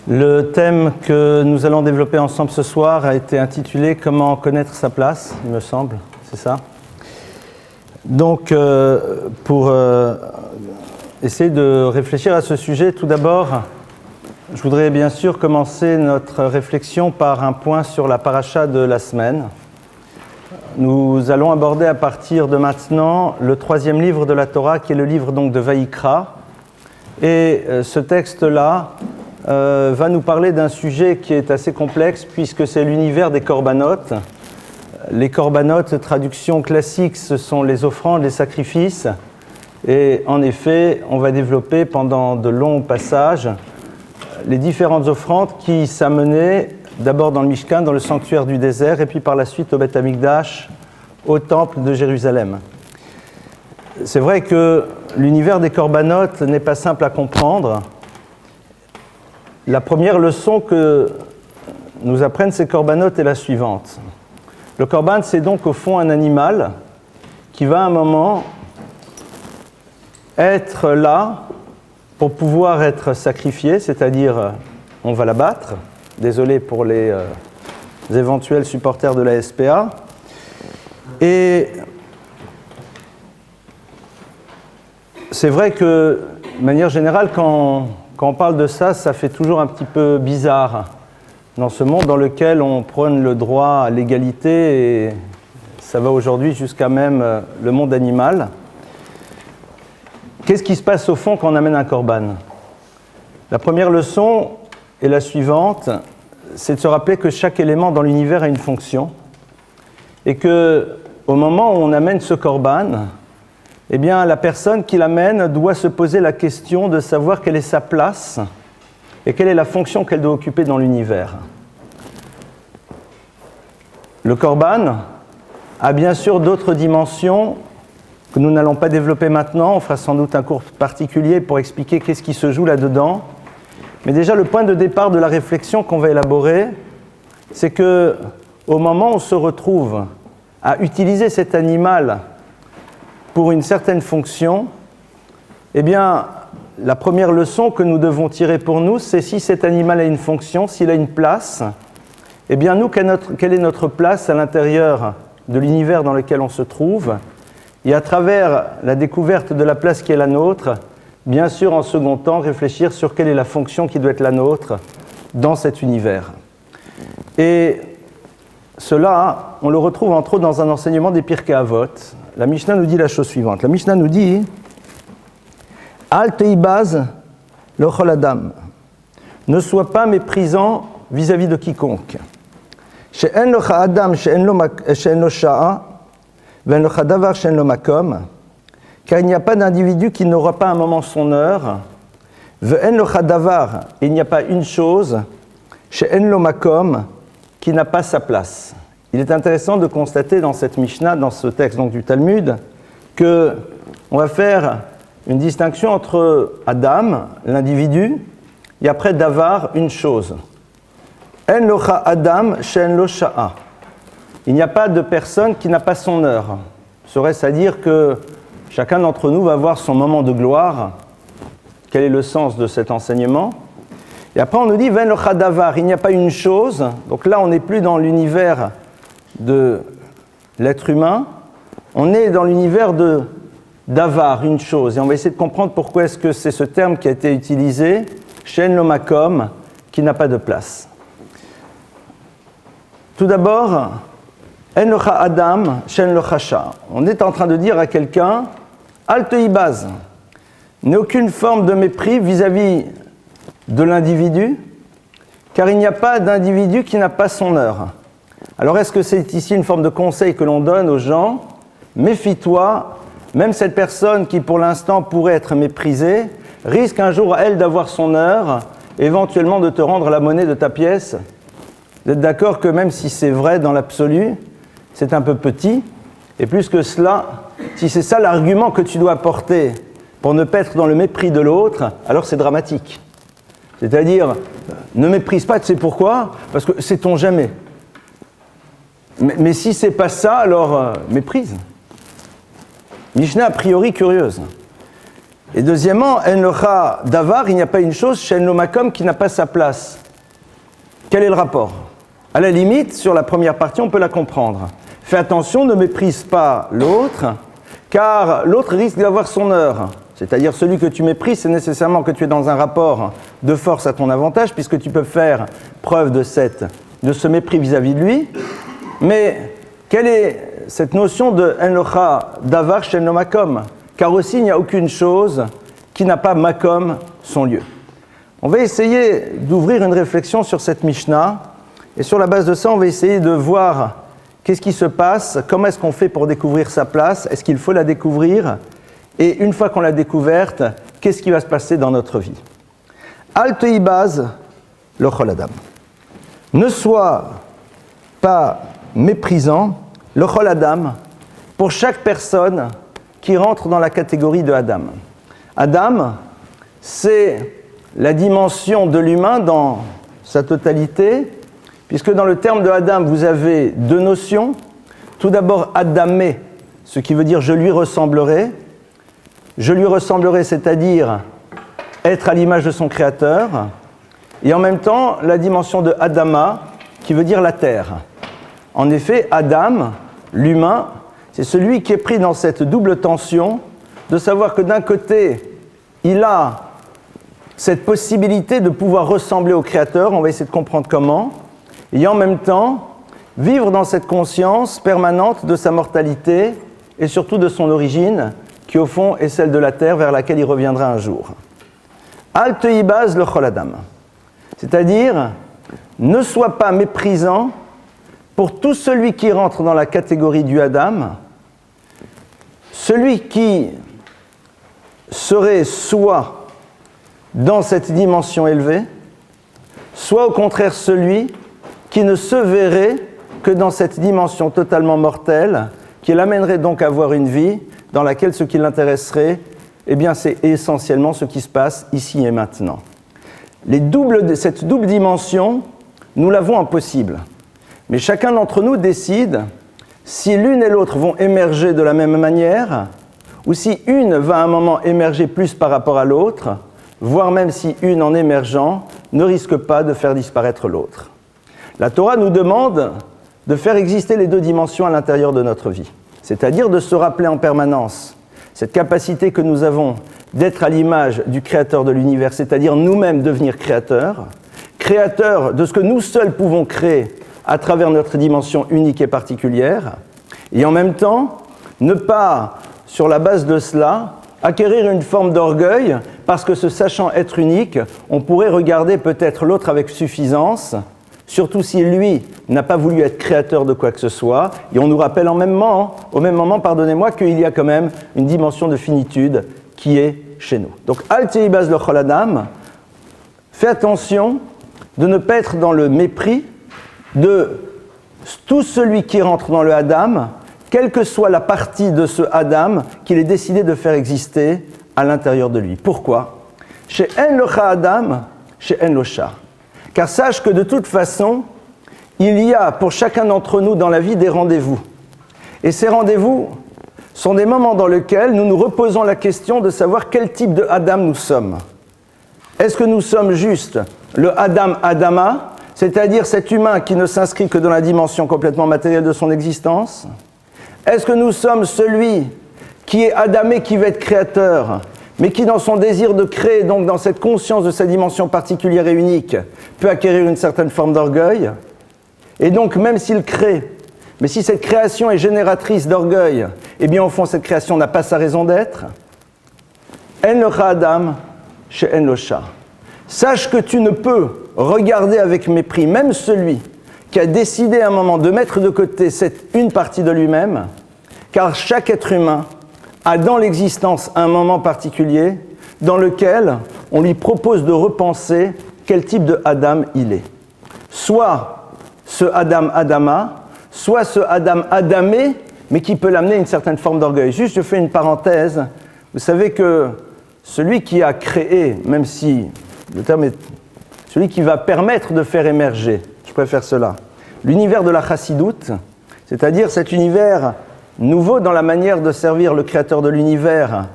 Le thème que nous allons développer ensemble ce soir a été intitulé « Comment connaître sa place », il me semble, c'est ça. Donc, pour essayer de réfléchir à ce sujet, tout d'abord, je voudrais bien sûr commencer notre réflexion par un point sur la paracha de la semaine. Nous allons aborder à partir de maintenant le troisième livre de la Torah, qui est le livre donc de Vaïkra. Et ce texte-là va nous parler d'un sujet qui est assez complexe, puisque c'est l'univers des corbanotes. Les corbanotes, traduction classique, ce sont les offrandes, les sacrifices. Et en effet, on va développer pendant de longs passages les différentes offrandes qui s'amenaient d'abord dans le Mishkan, dans le sanctuaire du désert, et puis par la suite au Beth Amikdash, au temple de Jérusalem. C'est vrai que l'univers des corbanotes n'est pas simple à comprendre. La première leçon que nous apprennent ces corbanotes est la suivante. Le corban, c'est donc au fond un animal qui va à un moment être là pour pouvoir être sacrifié, c'est-à-dire on va l'abattre. Désolé pour les éventuels supporters de la SPA. Et c'est vrai que, de manière générale, quand on parle de ça, ça fait toujours un petit peu bizarre dans ce monde dans lequel on prône le droit à l'égalité, et ça va aujourd'hui jusqu'à même le monde animal. Qu'est-ce qui se passe au fond quand on amène un corban ? La première leçon est la suivante, c'est de se rappeler que chaque élément dans l'univers a une fonction, et que au moment où on amène ce corban, eh bien, la personne qui l'amène doit se poser la question de savoir quelle est sa place et quelle est la fonction qu'elle doit occuper dans l'univers. Le corban a bien sûr d'autres dimensions que nous n'allons pas développer maintenant. On fera sans doute un cours particulier pour expliquer qu'est-ce qui se joue là-dedans. Mais déjà, le point de départ de la réflexion qu'on va élaborer, c'est que au moment où on se retrouve à utiliser cet animal pour une certaine fonction, eh bien, la première leçon que nous devons tirer pour nous, c'est si cet animal a une fonction, s'il a une place, eh bien, nous, quelle est notre place à l'intérieur de l'univers dans lequel on se trouve, et à travers la découverte de la place qui est la nôtre, bien sûr, en second temps, réfléchir sur quelle est la fonction qui doit être la nôtre dans cet univers. Et cela, on le retrouve entre autres dans un enseignement des Pirkei Avot. La Mishnah nous dit la chose suivante. La Mishnah nous dit « Al teibaz lochol adam » ne sois pas méprisant vis-à-vis de quiconque. « She'en locha adam she'en lo sha'a ve'en locha davar she'en lo makom » car il n'y a pas d'individu qui n'aura pas un moment son heure. « Ve'en locha davar » il n'y a pas une chose « she'en lo makom » qui n'a pas sa place. Il est intéressant de constater dans cette Mishnah, dans ce texte donc, du Talmud, qu'on va faire une distinction entre Adam, l'individu, et après Davar, une chose. En locha Adam, she'en lo sha'a. Il n'y a pas de personne qui n'a pas son heure. Serait-ce à dire que chacun d'entre nous va avoir son moment de gloire. Quel est le sens de cet enseignement ? Et après on nous dit Ven locha davar, il n'y a pas une chose. Donc là on n'est plus dans l'univers de l'être humain, on est dans l'univers de davar, une chose. Et on va essayer de comprendre pourquoi est-ce que c'est ce terme qui a été utilisé, she'en lo makom, qui n'a pas de place. Tout d'abord, en locha adam, she'en lo chasha. On est en train de dire à quelqu'un, al teibaz, n'aie aucune forme de mépris vis-à-vis de l'individu, car il n'y a pas d'individu qui n'a pas son heure. Alors est-ce que c'est ici une forme de conseil que l'on donne aux gens ? Méfie-toi, même cette personne qui pour l'instant pourrait être méprisée, risque un jour, elle, d'avoir son heure, éventuellement de te rendre la monnaie de ta pièce. Vous êtes d'accord que même si c'est vrai dans l'absolu, c'est un peu petit, et plus que cela, si c'est ça l'argument que tu dois apporter pour ne pas être dans le mépris de l'autre, alors c'est dramatique. C'est-à-dire, ne méprise pas, tu sais pourquoi ? Parce que sait-on jamais. Mais si c'est pas ça, alors méprise. Mishnah a priori curieuse. Et deuxièmement, en locha davar, il n'y a pas une chose chez en lo makom qui n'a pas sa place. Quel est le rapport? À la limite, sur la première partie, on peut la comprendre. Fais attention, ne méprise pas l'autre, car l'autre risque d'avoir son heure. C'est-à-dire celui que tu méprises, c'est nécessairement que tu es dans un rapport de force à ton avantage, puisque tu peux faire preuve de ce mépris vis-à-vis de lui. Mais quelle est cette notion de en locha davar chez en lo makom? Car aussi, il n'y a aucune chose qui n'a pas makom, son lieu. On va essayer d'ouvrir une réflexion sur cette Mishnah, et sur la base de ça, on va essayer de voir qu'est-ce qui se passe, comment est-ce qu'on fait pour découvrir sa place, est-ce qu'il faut la découvrir, et une fois qu'on l'a découverte, qu'est-ce qui va se passer dans notre vie. Al teibaz lo chol adam. Ne sois pas méprisant lo chol adam pour chaque personne qui rentre dans la catégorie de Adam. Adam, c'est la dimension de l'humain dans sa totalité, puisque dans le terme de Adam, vous avez deux notions. Tout d'abord, Adamé, ce qui veut dire « je lui ressemblerai ». Je lui ressemblerai, c'est-à-dire être à l'image de son Créateur. Et en même temps, la dimension de Adama, qui veut dire la terre. En effet, Adam, l'humain, c'est celui qui est pris dans cette double tension de savoir que d'un côté, il a cette possibilité de pouvoir ressembler au Créateur, on va essayer de comprendre comment, et en même temps, vivre dans cette conscience permanente de sa mortalité et surtout de son origine, qui au fond est celle de la terre vers laquelle il reviendra un jour. Al teibaz lo chol adam. C'est-à-dire, ne sois pas méprisant pour tout celui qui rentre dans la catégorie du Adam, celui qui serait soit dans cette dimension élevée, soit au contraire celui qui ne se verrait que dans cette dimension totalement mortelle, qui l'amènerait donc à avoir une vie dans laquelle ce qui l'intéresserait, eh bien, c'est essentiellement ce qui se passe ici et maintenant. Cette double dimension, nous l'avons en possible. Mais chacun d'entre nous décide si l'une et l'autre vont émerger de la même manière, ou si une va à un moment émerger plus par rapport à l'autre, voire même si une, en émergeant, ne risque pas de faire disparaître l'autre. La Torah nous demande de faire exister les deux dimensions à l'intérieur de notre vie, c'est-à-dire de se rappeler en permanence cette capacité que nous avons d'être à l'image du Créateur de l'univers, c'est-à-dire nous-mêmes devenir créateurs de ce que nous seuls pouvons créer à travers notre dimension unique et particulière, et en même temps, ne pas, sur la base de cela, acquérir une forme d'orgueil, parce que se sachant être unique, on pourrait regarder peut-être l'autre avec suffisance, surtout si lui n'a pas voulu être créateur de quoi que ce soit, et on nous rappelle au même moment, pardonnez-moi, qu'il y a quand même une dimension de finitude qui est chez nous. Donc, al teibaz lo chol adam, fais attention de ne pas être dans le mépris de tout celui qui rentre dans le Adam, quelle que soit la partie de ce Adam qu'il ait décidé de faire exister à l'intérieur de lui. Pourquoi? Chez en locha Adam, chez en locha. Car sache que de toute façon, il y a pour chacun d'entre nous dans la vie des rendez-vous. Et ces rendez-vous sont des moments dans lesquels nous nous reposons la question de savoir quel type de Adam nous sommes. Est-ce que nous sommes juste le Adam Adama, c'est-à-dire cet humain qui ne s'inscrit que dans la dimension complètement matérielle de son existence? Est-ce que nous sommes celui qui est Adamé, qui veut être créateur, mais qui dans son désir de créer, donc dans cette conscience de sa dimension particulière et unique, peut acquérir une certaine forme d'orgueil? Et donc même s'il crée, mais si cette création est génératrice d'orgueil, eh bien au fond cette création n'a pas sa raison d'être. En locha Adam, chez en locha. Sache que tu ne peux regarder avec mépris même celui qui a décidé à un moment de mettre de côté une partie de lui-même, car chaque être humain a dans l'existence un moment particulier dans lequel on lui propose de repenser quel type de Adam il est. Soit ce Adam Adama, soit ce Adam Adamé, mais qui peut l'amener à une certaine forme d'orgueil. Juste, je fais une parenthèse. Vous savez que celui qui a créé, même si le terme est celui qui va permettre de faire émerger, je préfère cela, l'univers de la chassidoute, c'est-à-dire cet univers nouveau dans la manière de servir le créateur de l'univers,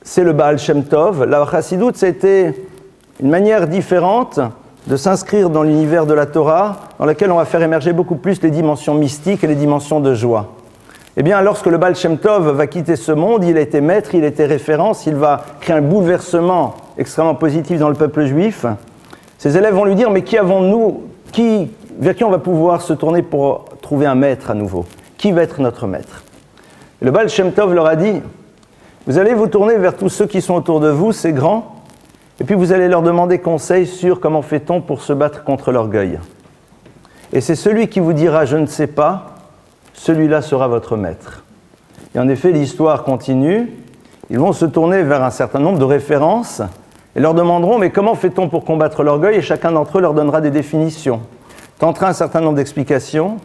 c'est le Baal Shem Tov. La Chassidoute, c'était une manière différente de s'inscrire dans l'univers de la Torah, dans laquelle on va faire émerger beaucoup plus les dimensions mystiques et les dimensions de joie. Eh bien, lorsque le Baal Shem Tov va quitter ce monde, il a été maître, il a été référence, il va créer un bouleversement extrêmement positif dans le peuple juif. Ses élèves vont lui dire, mais qui avons-nous, vers qui on va pouvoir se tourner pour trouver un maître à nouveau? Qui va être notre maître? Et le Baal Shem Tov leur a dit, vous allez vous tourner vers tous ceux qui sont autour de vous, ces grands, et puis vous allez leur demander conseil sur comment fait-on pour se battre contre l'orgueil. Et c'est celui qui vous dira « je ne sais pas », celui-là sera votre maître. Et en effet, l'histoire continue. Ils vont se tourner vers un certain nombre de références et leur demanderont « mais comment fait-on pour combattre l'orgueil ?» Et chacun d'entre eux leur donnera des définitions, tentera un certain nombre d'explications.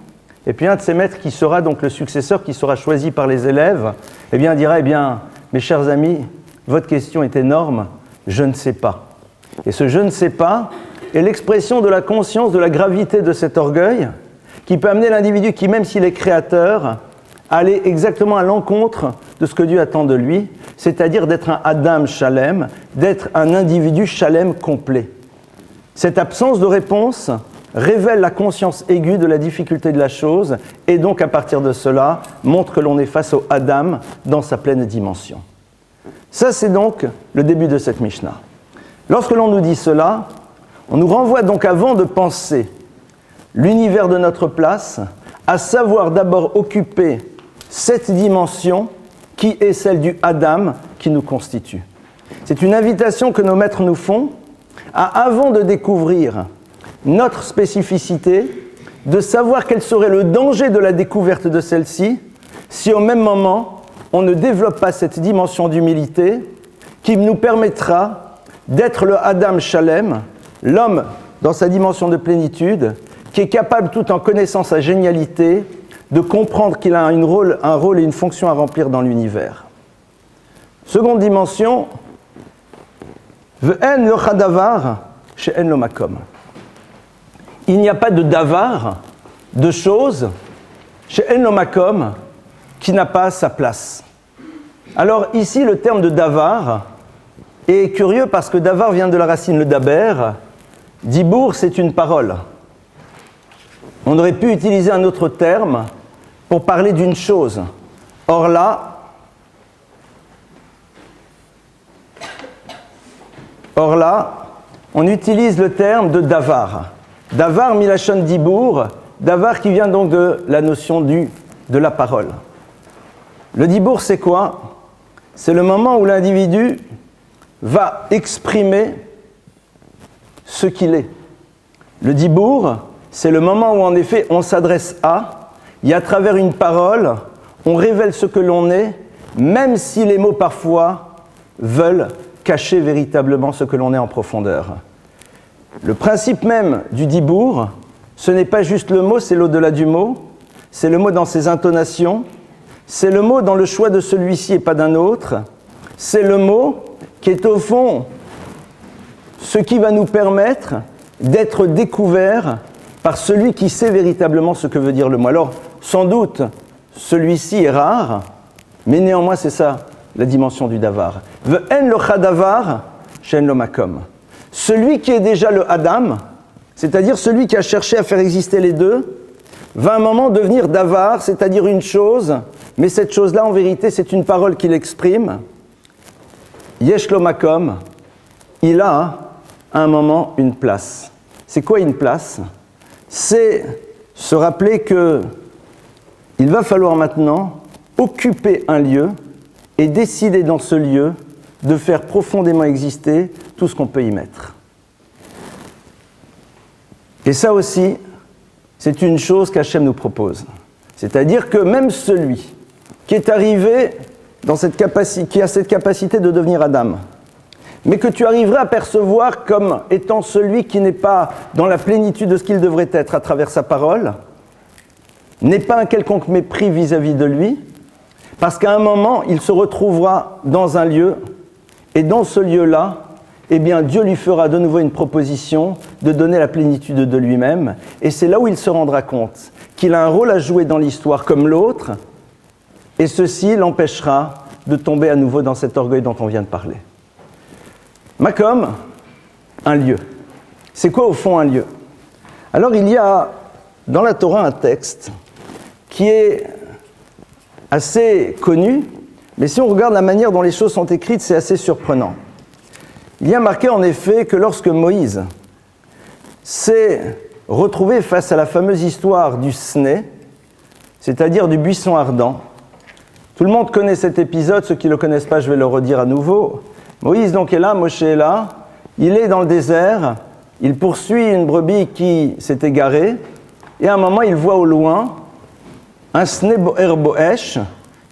Et puis un de ces maîtres qui sera donc le successeur, qui sera choisi par les élèves, eh bien dira « eh bien, mes chers amis, votre question est énorme, je ne sais pas. » Et ce « je ne sais pas » est l'expression de la conscience de la gravité de cet orgueil qui peut amener l'individu qui, même s'il est créateur, à aller exactement à l'encontre de ce que Dieu attend de lui, c'est-à-dire d'être un Adam Shalem, d'être un individu Shalem complet. Cette absence de réponse révèle la conscience aiguë de la difficulté de la chose et donc, à partir de cela, montre que l'on est face au Adam dans sa pleine dimension. Ça, c'est donc le début de cette Mishnah. Lorsque l'on nous dit cela, on nous renvoie donc, avant de penser l'univers de notre place, à savoir d'abord occuper cette dimension qui est celle du Adam qui nous constitue. C'est une invitation que nos maîtres nous font à, avant de découvrir notre spécificité, de savoir quel serait le danger de la découverte de celle-ci si au même moment on ne développe pas cette dimension d'humilité qui nous permettra d'être le Adam Shalem, l'homme dans sa dimension de plénitude, qui est capable, tout en connaissant sa génialité, de comprendre qu'il a un rôle et une fonction à remplir dans l'univers. Seconde dimension, Ve'en lo chadavar she'en lo makom. Il n'y a pas de davar, de chose, she'en lo makom, qui n'a pas sa place. Alors ici, le terme de davar est curieux parce que davar vient de la racine le daber, dibour, c'est une parole. On aurait pu utiliser un autre terme pour parler d'une chose. Or là, on utilise le terme de davar. Davar milachon dibour, davar qui vient donc de la notion de la parole. Le dibour, c'est quoi? C'est le moment où l'individu va exprimer ce qu'il est. Le dibour, c'est le moment où, en effet, on s'adresse à, et à travers une parole, on révèle ce que l'on est, même si les mots, parfois, veulent cacher véritablement ce que l'on est en profondeur. Le principe même du dibour, ce n'est pas juste le mot, c'est l'au-delà du mot, c'est le mot dans ses intonations, c'est le mot dans le choix de celui-ci et pas d'un autre, c'est le mot qui est au fond ce qui va nous permettre d'être découverts par celui qui sait véritablement ce que veut dire le mot. Alors, sans doute, celui-ci est rare, mais néanmoins, c'est ça, la dimension du davar. Ve'en lo chadavar, she'en lo makom. Celui qui est déjà le Adam, c'est-à-dire celui qui a cherché à faire exister les deux, va un moment devenir davar, c'est-à-dire une chose, mais cette chose-là, en vérité, c'est une parole qu'il exprime. Yesh lo makom, il a, à un moment, une place. C'est quoi une place? C'est se rappeler que il va falloir maintenant occuper un lieu et décider dans ce lieu de faire profondément exister tout ce qu'on peut y mettre. Et ça aussi, c'est une chose qu'Hachem nous propose. C'est-à-dire que même celui qui est arrivé dans cette capacité, qui a cette capacité de devenir Adam, mais que tu arriverais à percevoir comme étant celui qui n'est pas dans la plénitude de ce qu'il devrait être à travers sa parole, n'est pas un quelconque mépris vis-à-vis de lui, parce qu'à un moment, il se retrouvera dans un lieu, et dans ce lieu-là, eh bien, Dieu lui fera de nouveau une proposition de donner la plénitude de lui-même, et c'est là où il se rendra compte qu'il a un rôle à jouer dans l'histoire comme l'autre, et ceci l'empêchera de tomber à nouveau dans cet orgueil dont on vient de parler. Makom, un lieu. C'est quoi au fond un lieu? Alors il y a dans la Torah un texte qui est assez connu, mais si on regarde la manière dont les choses sont écrites, c'est assez surprenant. Il y a marqué en effet que lorsque Moïse s'est retrouvé face à la fameuse histoire du Sné, c'est-à-dire du buisson ardent, tout le monde connaît cet épisode, ceux qui ne le connaissent pas, je vais le redire à nouveau. Moïse donc est là, Moshe est là, il est dans le désert, il poursuit une brebis qui s'est égarée, et à un moment il voit au loin un Sné Boer Boesh,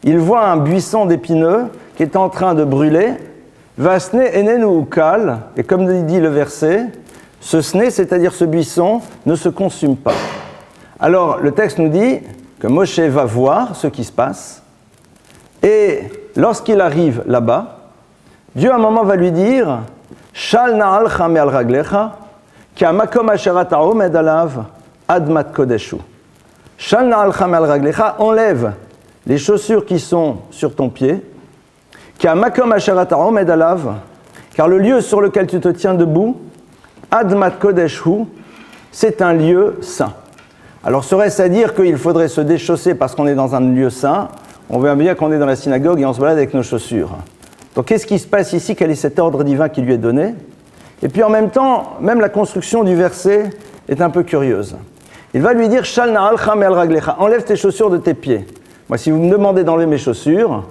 il voit un buisson d'épineux qui est en train de brûler, Vasne enenu ukal, et comme dit le verset, ce Sné, c'est-à-dire ce buisson, ne se consume pas. Alors le texte nous dit que Moshe va voir ce qui se passe, et lorsqu'il arrive là-bas, Dieu à un moment va lui dire Shal na'alcha me'al raglecha, ki hamakom asher ata omed alav admat kodeshu. Shal na'alcha me'al raglecha, enlève les chaussures qui sont sur ton pied, ki hamakom asher ata omed alav, car le lieu sur lequel tu te tiens debout, admat kodeshu, c'est un lieu saint. Alors serait-ce à dire qu'il faudrait se déchausser parce qu'on est dans un lieu saint? On voit bien qu'on est dans la synagogue et on se balade avec nos chaussures. Donc qu'est-ce qui se passe ici? Quel est cet ordre divin qui lui est donné? Et puis en même temps, même la construction du verset est un peu curieuse. Il va lui dire Shal na'alcha me'al raglecha, enlève tes chaussures de tes pieds. Moi, si vous me demandez d'enlever mes chaussures,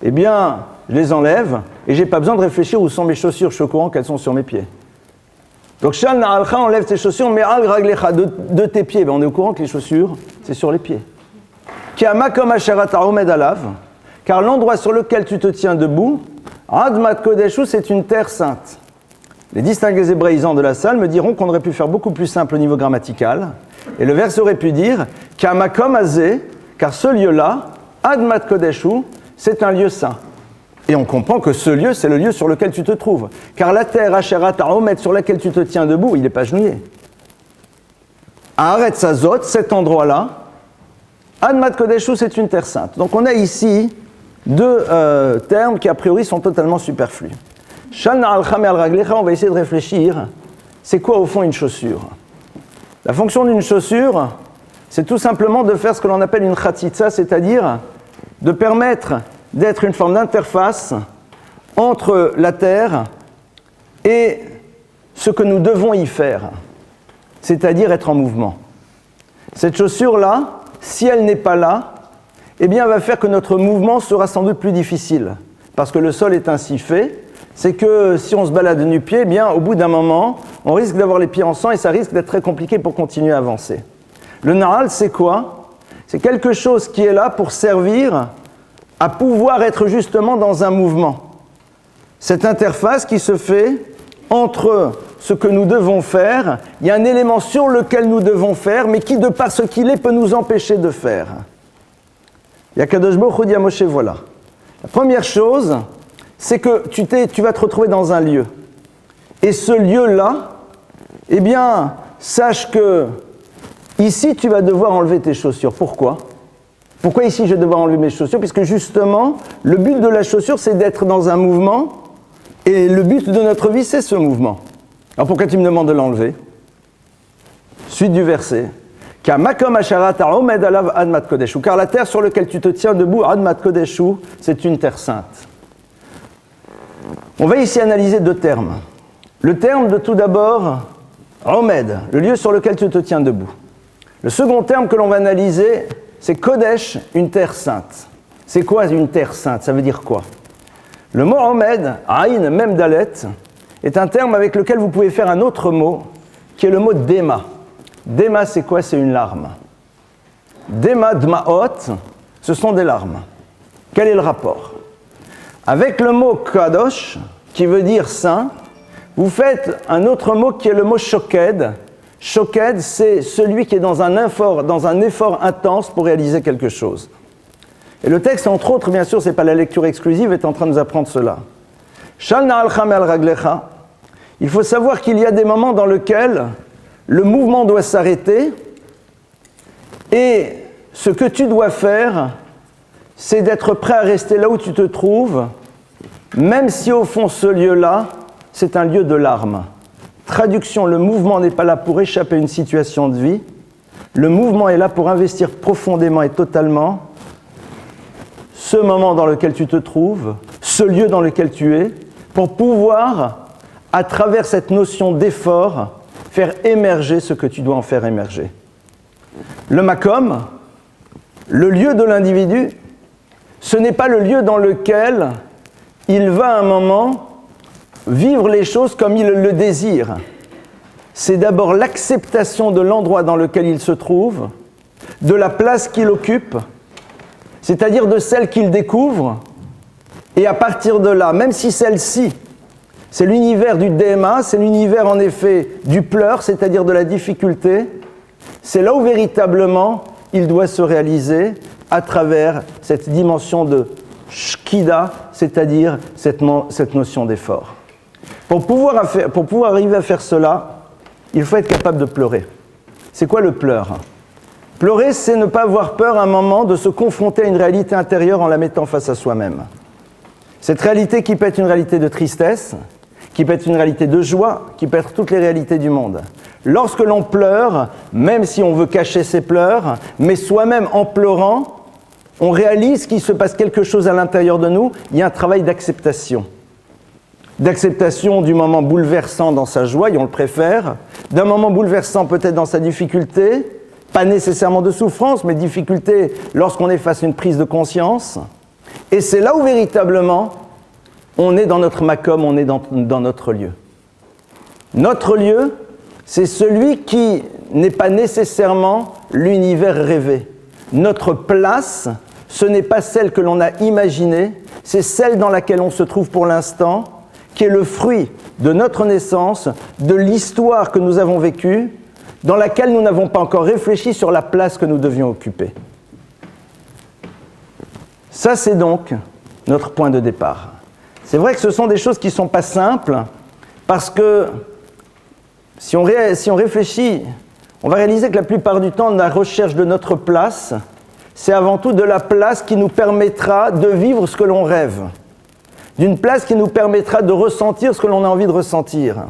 eh bien, je les enlève et j'ai pas besoin de réfléchir où sont mes chaussures. Je suis au courant qu'elles sont sur mes pieds. Donc Shal na'alcha, enlève tes chaussures, me'al raglecha, de tes pieds. Ben, on est au courant que les chaussures, c'est sur les pieds. Ki hamakom asher ata omed alav, car l'endroit sur lequel tu te tiens debout, Admat Kodeshu, c'est une terre sainte. Les distingués hébraïsants de la salle me diront qu'on aurait pu faire beaucoup plus simple au niveau grammatical, et le verset aurait pu dire Kamakom Azé, car ce lieu-là, Admat Kodeshu, c'est un lieu saint. Et on comprend que ce lieu, c'est le lieu sur lequel tu te trouves. Car la terre, Asherat Haomet, sur laquelle tu te tiens debout, il n'est pas genouillé. Haaretz Hazot, cet endroit-là, Admat Kodeshu, c'est une terre sainte. Donc on a ici deux termes qui a priori sont totalement superflus. Shal na'alcha me'al raglecha, on va essayer de réfléchir. C'est quoi au fond une chaussure? La fonction d'une chaussure, c'est tout simplement de faire ce que l'on appelle une khatitsa, c'est-à-dire de permettre d'être une forme d'interface entre la terre et ce que nous devons y faire, c'est-à-dire être en mouvement. Cette chaussure-là, si elle n'est pas là, eh bien, elle va faire que notre mouvement sera sans doute plus difficile, parce que le sol est ainsi fait, c'est que si on se balade nu-pied, eh bien, au bout d'un moment, on risque d'avoir les pieds en sang et ça risque d'être très compliqué pour continuer à avancer. Le na'al, c'est quoi? C'est quelque chose qui est là pour servir à pouvoir être justement dans un mouvement. Cette interface qui se fait entre ce que nous devons faire, il y a un élément sur lequel nous devons faire, mais qui, de par ce qu'il est, peut nous empêcher de faire. Il y a Kadosh Baruch Hu dit à Moshe, voilà. La première chose, c'est que tu vas te retrouver dans un lieu. Et ce lieu-là, eh bien, sache que ici, tu vas devoir enlever tes chaussures. Pourquoi? Pourquoi ici, je vais devoir enlever mes chaussures? Puisque justement, le but de la chaussure, c'est d'être dans un mouvement, et le but de notre vie, c'est ce mouvement. Alors pourquoi tu me demandes de l'enlever? Suite du verset. Car la terre sur laquelle tu te tiens debout, Admat Kodeshu, c'est une terre sainte. On va ici analyser deux termes. Le terme de tout d'abord, Omed, le lieu sur lequel tu te tiens debout. Le second terme que l'on va analyser, c'est Kodesh, une terre sainte. C'est quoi une terre sainte? Ça veut dire quoi? Le mot Omed, Aïn, même Dalet, est un terme avec lequel vous pouvez faire un autre mot, qui est le mot Dema. Dema, c'est quoi? C'est une larme. Dema, Dmaot, ce sont des larmes. Quel est le rapport? Avec le mot Kadosh, qui veut dire saint, vous faites un autre mot qui est le mot Shoked. Shoked, c'est celui qui est dans un effort intense pour réaliser quelque chose. Et le texte, entre autres, bien sûr, ce n'est pas la lecture exclusive, est en train de nous apprendre cela. Shal na'alcha me'al raglecha. Il faut savoir qu'il y a des moments dans lesquels le mouvement doit s'arrêter et ce que tu dois faire, c'est d'être prêt à rester là où tu te trouves, même si au fond ce lieu-là, c'est un lieu de larmes. Traduction, le mouvement n'est pas là pour échapper à une situation de vie, le mouvement est là pour investir profondément et totalement ce moment dans lequel tu te trouves, ce lieu dans lequel tu es, pour pouvoir, à travers cette notion d'effort, faire émerger ce que tu dois en faire émerger. Le makom, le lieu de l'individu, ce n'est pas le lieu dans lequel il va à un moment vivre les choses comme il le désire. C'est d'abord l'acceptation de l'endroit dans lequel il se trouve, de la place qu'il occupe, c'est-à-dire de celle qu'il découvre, et à partir de là, même si celle-ci, c'est l'univers du DMA, c'est l'univers en effet du pleur, c'est-à-dire de la difficulté, c'est là où véritablement il doit se réaliser à travers cette dimension de shkida, c'est-à-dire cette notion d'effort. Pour pouvoir arriver à faire cela, il faut être capable de pleurer. C'est quoi le pleur ? Pleurer, c'est ne pas avoir peur à un moment de se confronter à une réalité intérieure en la mettant face à soi-même. Cette réalité qui peut être une réalité de tristesse, qui peut être une réalité de joie, qui peut être toutes les réalités du monde. Lorsque l'on pleure, même si on veut cacher ses pleurs, mais soi-même en pleurant, on réalise qu'il se passe quelque chose à l'intérieur de nous, il y a un travail d'acceptation. D'acceptation du moment bouleversant dans sa joie, et on le préfère, d'un moment bouleversant peut-être dans sa difficulté, pas nécessairement de souffrance, mais difficulté lorsqu'on est face à une prise de conscience. Et c'est là où véritablement on est dans notre makom, on est dans notre lieu. Notre lieu, c'est celui qui n'est pas nécessairement l'univers rêvé. Notre place, ce n'est pas celle que l'on a imaginée, c'est celle dans laquelle on se trouve pour l'instant, qui est le fruit de notre naissance, de l'histoire que nous avons vécue, dans laquelle nous n'avons pas encore réfléchi sur la place que nous devions occuper. Ça, c'est donc notre point de départ. C'est vrai que ce sont des choses qui ne sont pas simples, parce que si on réfléchit, on va réaliser que la plupart du temps, la recherche de notre place, c'est avant tout de la place qui nous permettra de vivre ce que l'on rêve, d'une place qui nous permettra de ressentir ce que l'on a envie de ressentir,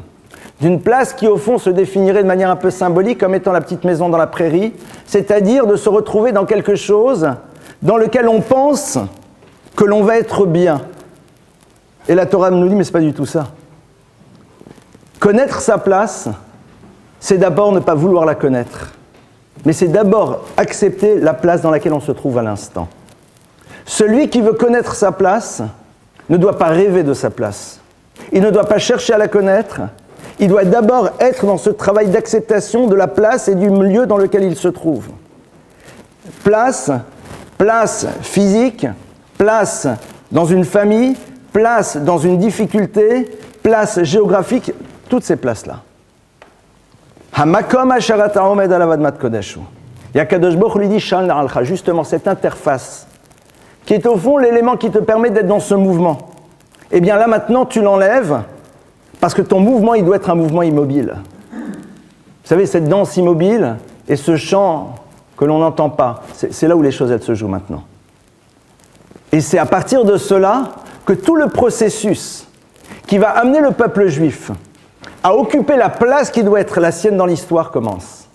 d'une place qui, au fond, se définirait de manière un peu symbolique comme étant la petite maison dans la prairie, c'est-à-dire de se retrouver dans quelque chose dans lequel on pense que l'on va être bien. Et la Torah nous dit, mais ce n'est pas du tout ça. Connaître sa place, c'est d'abord ne pas vouloir la connaître. Mais c'est d'abord accepter la place dans laquelle on se trouve à l'instant. Celui qui veut connaître sa place ne doit pas rêver de sa place. Il ne doit pas chercher à la connaître. Il doit d'abord être dans ce travail d'acceptation de la place et du lieu dans lequel il se trouve. Place physique, place dans une famille, place dans une difficulté, place géographique, toutes ces places-là. Hamakom asharata omed alavad mat kodeshu. Et Akadosh Baruch Hu lui dit Shal na'alcha, justement cette interface, qui est au fond l'élément qui te permet d'être dans ce mouvement. Eh bien là maintenant tu l'enlèves, parce que ton mouvement il doit être un mouvement immobile. Vous savez, cette danse immobile et ce chant que l'on n'entend pas, c'est là où les choses elles se jouent maintenant. Et c'est à partir de cela que tout le processus qui va amener le peuple juif à occuper la place qui doit être la sienne dans l'histoire commence.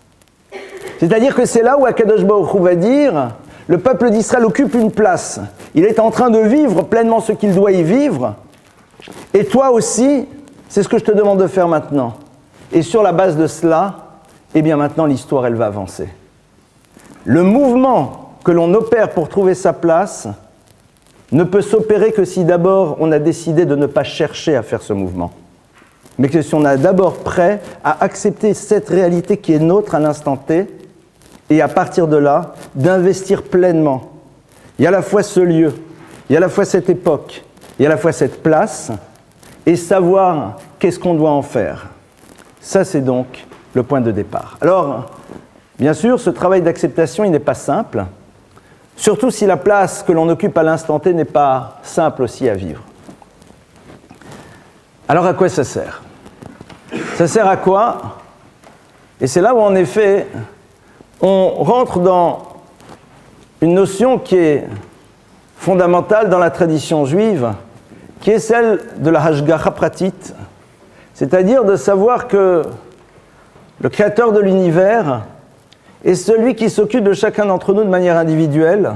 C'est-à-dire que c'est là où Akadosh Baruch Hu va dire, le peuple d'Israël occupe une place, il est en train de vivre pleinement ce qu'il doit y vivre, et toi aussi, c'est ce que je te demande de faire maintenant. Et sur la base de cela, eh bien maintenant l'histoire elle va avancer. Le mouvement que l'on opère pour trouver sa place ne peut s'opérer que si d'abord on a décidé de ne pas chercher à faire ce mouvement, mais que si on est d'abord prêt à accepter cette réalité qui est nôtre à l'instant T, et à partir de là, d'investir pleinement. Il y a à la fois ce lieu, il y a à la fois cette époque, il y a à la fois cette place, et savoir qu'est-ce qu'on doit en faire. Ça, c'est donc le point de départ. Alors, bien sûr, ce travail d'acceptation, il n'est pas simple, surtout si la place que l'on occupe à l'instant T n'est pas simple aussi à vivre. Alors à quoi ça sert ? Ça sert à quoi ? Et c'est là où en effet on rentre dans une notion qui est fondamentale dans la tradition juive, qui est celle de la Hashgacha pratit, c'est-à-dire de savoir que le créateur de l'univers est celui qui s'occupe de chacun d'entre nous de manière individuelle.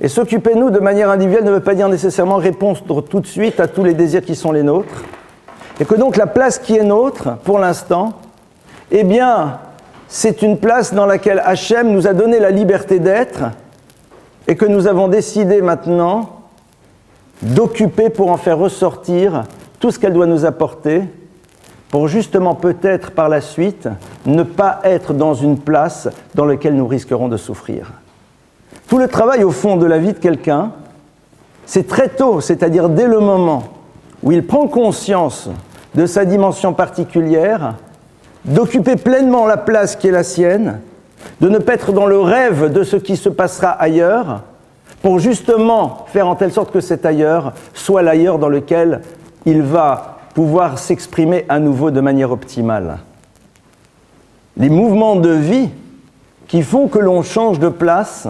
Et s'occuper de nous de manière individuelle ne veut pas dire nécessairement répondre tout de suite à tous les désirs qui sont les nôtres. Et que donc la place qui est nôtre, pour l'instant, eh bien, c'est une place dans laquelle Hachem nous a donné la liberté d'être et que nous avons décidé maintenant d'occuper pour en faire ressortir tout ce qu'elle doit nous apporter pour justement peut-être par la suite ne pas être dans une place dans laquelle nous risquerons de souffrir. Tout le travail au fond de la vie de quelqu'un, c'est très tôt, c'est-à-dire dès le moment où il prend conscience de sa dimension particulière, d'occuper pleinement la place qui est la sienne, de ne pas être dans le rêve de ce qui se passera ailleurs, pour justement faire en telle sorte que cet ailleurs soit l'ailleurs dans lequel il va pouvoir s'exprimer à nouveau de manière optimale. Les mouvements de vie qui font que l'on change de place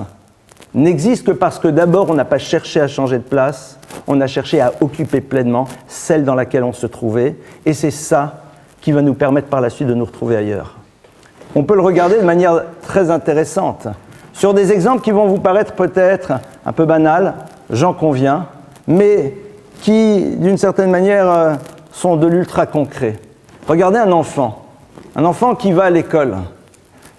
n'existent que parce que d'abord on n'a pas cherché à changer de place, on a cherché à occuper pleinement celle dans laquelle on se trouvait, et c'est ça qui va nous permettre par la suite de nous retrouver ailleurs. On peut le regarder de manière très intéressante, sur des exemples qui vont vous paraître peut-être un peu banals, j'en conviens, mais qui, d'une certaine manière, sont de l'ultra concret. Regardez un enfant qui va à l'école.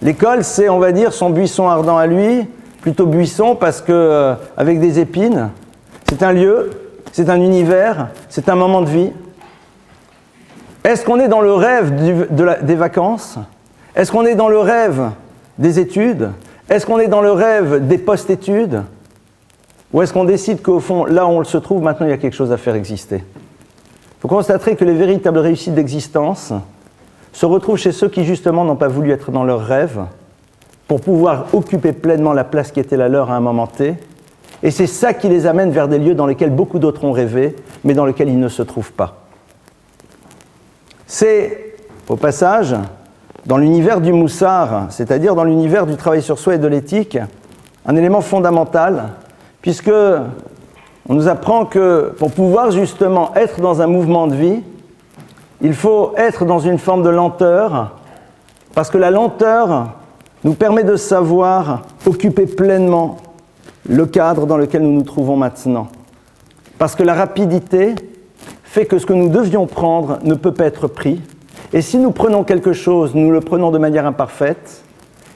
L'école, c'est, on va dire, son buisson ardent à lui, plutôt buisson parce que, avec des épines, c'est un lieu, c'est un univers, c'est un moment de vie. Est-ce qu'on est dans le rêve des vacances? Est-ce qu'on est dans le rêve des études? Est-ce qu'on est dans le rêve des post-études? Ou est-ce qu'on décide qu'au fond, là où on se trouve, maintenant il y a quelque chose à faire exister? Vous constaterez que les véritables réussites d'existence se retrouvent chez ceux qui justement n'ont pas voulu être dans leur rêve pour pouvoir occuper pleinement la place qui était la leur à un moment T. Et c'est ça qui les amène vers des lieux dans lesquels beaucoup d'autres ont rêvé, mais dans lesquels ils ne se trouvent pas. C'est, au passage, dans l'univers du moussar, c'est-à-dire dans l'univers du travail sur soi et de l'éthique, un élément fondamental, puisque on nous apprend que pour pouvoir justement être dans un mouvement de vie, il faut être dans une forme de lenteur, parce que la lenteur nous permet de savoir occuper pleinement le cadre dans lequel nous nous trouvons maintenant. Parce que la rapidité fait que ce que nous devions prendre ne peut pas être pris, et si nous prenons quelque chose, nous le prenons de manière imparfaite,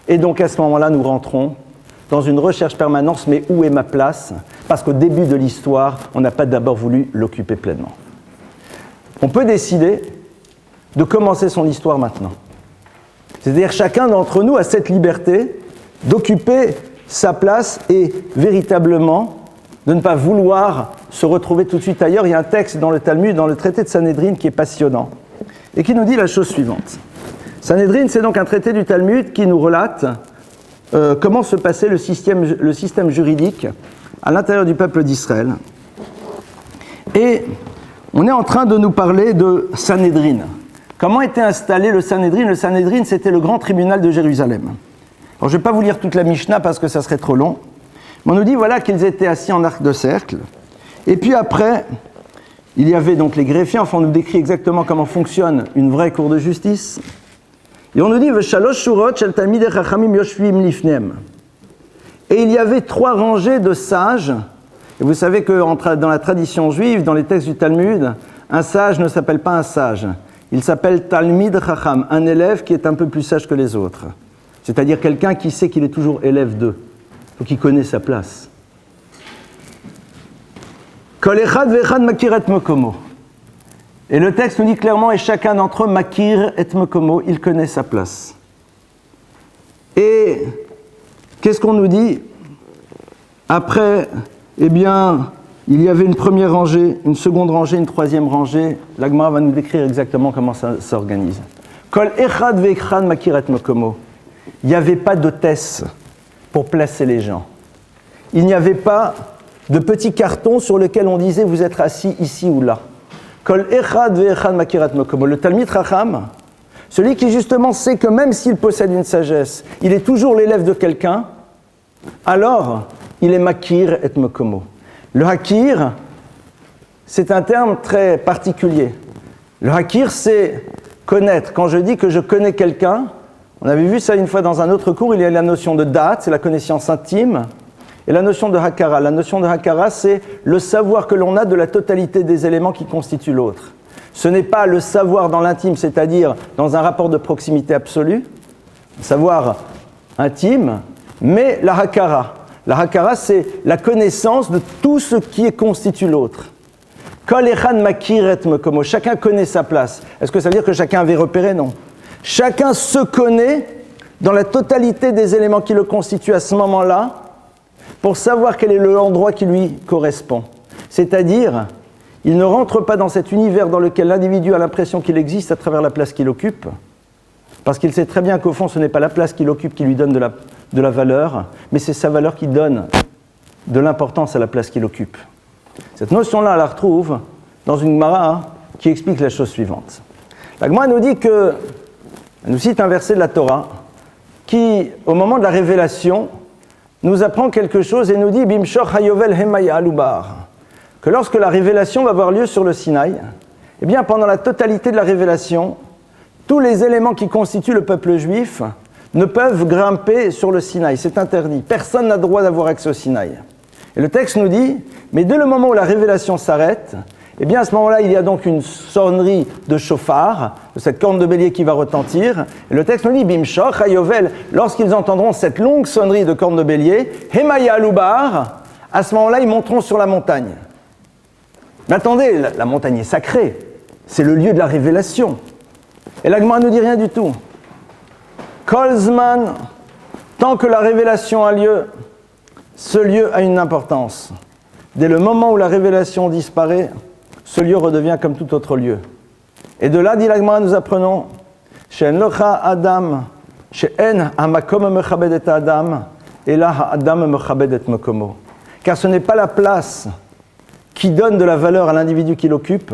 et donc à ce moment-là, nous rentrons dans une recherche permanente, mais où est ma place? Parce qu'au début de l'histoire, on n'a pas d'abord voulu l'occuper pleinement. On peut décider de commencer son histoire maintenant. C'est-à-dire chacun d'entre nous a cette liberté d'occuper sa place et véritablement de ne pas vouloir se retrouver tout de suite ailleurs. Il y a un texte dans le Talmud, dans le traité de Sanhédrin, qui est passionnant et qui nous dit la chose suivante. Sanhédrin, c'est donc un traité du Talmud qui nous relate comment se passait le système juridique à l'intérieur du peuple d'Israël. Et on est en train de nous parler de Sanhédrin. Comment était installé le Sanhédrin? Le Sanhédrin, c'était le grand tribunal de Jérusalem. Alors, je ne vais pas vous lire toute la Mishnah parce que ça serait trop long. Mais on nous dit voilà qu'ils étaient assis en arc de cercle. Et puis après, il y avait donc les greffiers. Enfin, on nous décrit exactement comment fonctionne une vraie cour de justice. Et on nous dit Veshalosh shurot shel talmidei chachamim yoshvim lifnem. Et il y avait 3 rangées de sages. Et vous savez que dans la tradition juive, dans les textes du Talmud, un sage ne s'appelle pas un sage. Il s'appelle Talmid Chacham, un élève qui est un peu plus sage que les autres. C'est-à-dire quelqu'un qui sait qu'il est toujours élève d'eux, ou qui connaît sa place. Kol echad ve'echad makir et mekomo. Et le texte nous dit clairement, et chacun d'entre eux makir et mekomo, il connaît sa place. Et qu'est-ce qu'on nous dit? Après, eh bien, il y avait une première rangée, une seconde rangée, une troisième rangée. La Gemara va nous décrire exactement comment ça s'organise. Kol echad ve'echad makir et mekomo. Il n'y avait pas d'hôtesse pour placer les gens. Il n'y avait pas de petits cartons sur lesquels on disait vous êtes assis ici ou là. Kol echad ve'echad makir et mekomo. Le Talmid Chacham, celui qui justement sait que même s'il possède une sagesse, il est toujours l'élève de quelqu'un, alors il est makir et mekomo. Le hakir, c'est un terme très particulier. Le hakir, c'est connaître. Quand je dis que je connais quelqu'un, on avait vu ça une fois dans un autre cours, il y a la notion de date, c'est la connaissance intime, et la notion de hakara. La notion de hakara, c'est le savoir que l'on a de la totalité des éléments qui constituent l'autre. Ce n'est pas le savoir dans l'intime, c'est-à-dire dans un rapport de proximité absolue, savoir intime, mais la hakara. La hakara, c'est la connaissance de tout ce qui constitue l'autre. Kol echad makir et mekomo. Chacun connaît sa place. Est-ce que ça veut dire que chacun avait repéré? Non. Chacun se connaît dans la totalité des éléments qui le constituent à ce moment-là pour savoir quel est l'endroit qui lui correspond. C'est-à-dire, il ne rentre pas dans cet univers dans lequel l'individu a l'impression qu'il existe à travers la place qu'il occupe, parce qu'il sait très bien qu'au fond, ce n'est pas la place qu'il occupe qui lui donne de la valeur, mais c'est sa valeur qui donne de l'importance à la place qu'il occupe. Cette notion-là, on la retrouve dans une Gemara qui explique la chose suivante. La Gemara nous dit que, elle nous cite un verset de la Torah qui, au moment de la révélation, nous apprend quelque chose et nous dit Bimshor hayovel hemaya alubar, que lorsque la révélation va avoir lieu sur le Sinaï, eh bien pendant la totalité de la révélation, tous les éléments qui constituent le peuple juif ne peuvent grimper sur le Sinaï, c'est interdit. Personne n'a le droit d'avoir accès au Sinaï. Et le texte nous dit, mais dès le moment où la révélation s'arrête, eh bien à ce moment-là, il y a donc une sonnerie de chauffard, de cette corne de bélier qui va retentir. Et le texte nous dit, Bimshor hayovel, lorsqu'ils entendront cette longue sonnerie de corne de bélier, Hemaya alubar, à ce moment-là, ils monteront sur la montagne. Mais attendez, la montagne est sacrée, c'est le lieu de la révélation. Et la Gemara ne nous dit rien du tout. Kolzman, tant que la révélation a lieu, ce lieu a une importance. Dès le moment où la révélation disparaît, ce lieu redevient comme tout autre lieu. Et de là, dit la Gemara, nous apprenons She'en locha Adam, she'en hamakom mechabed et Adam, et là Adam mechabed et mekomo. Car ce n'est pas la place qui donne de la valeur à l'individu qui l'occupe,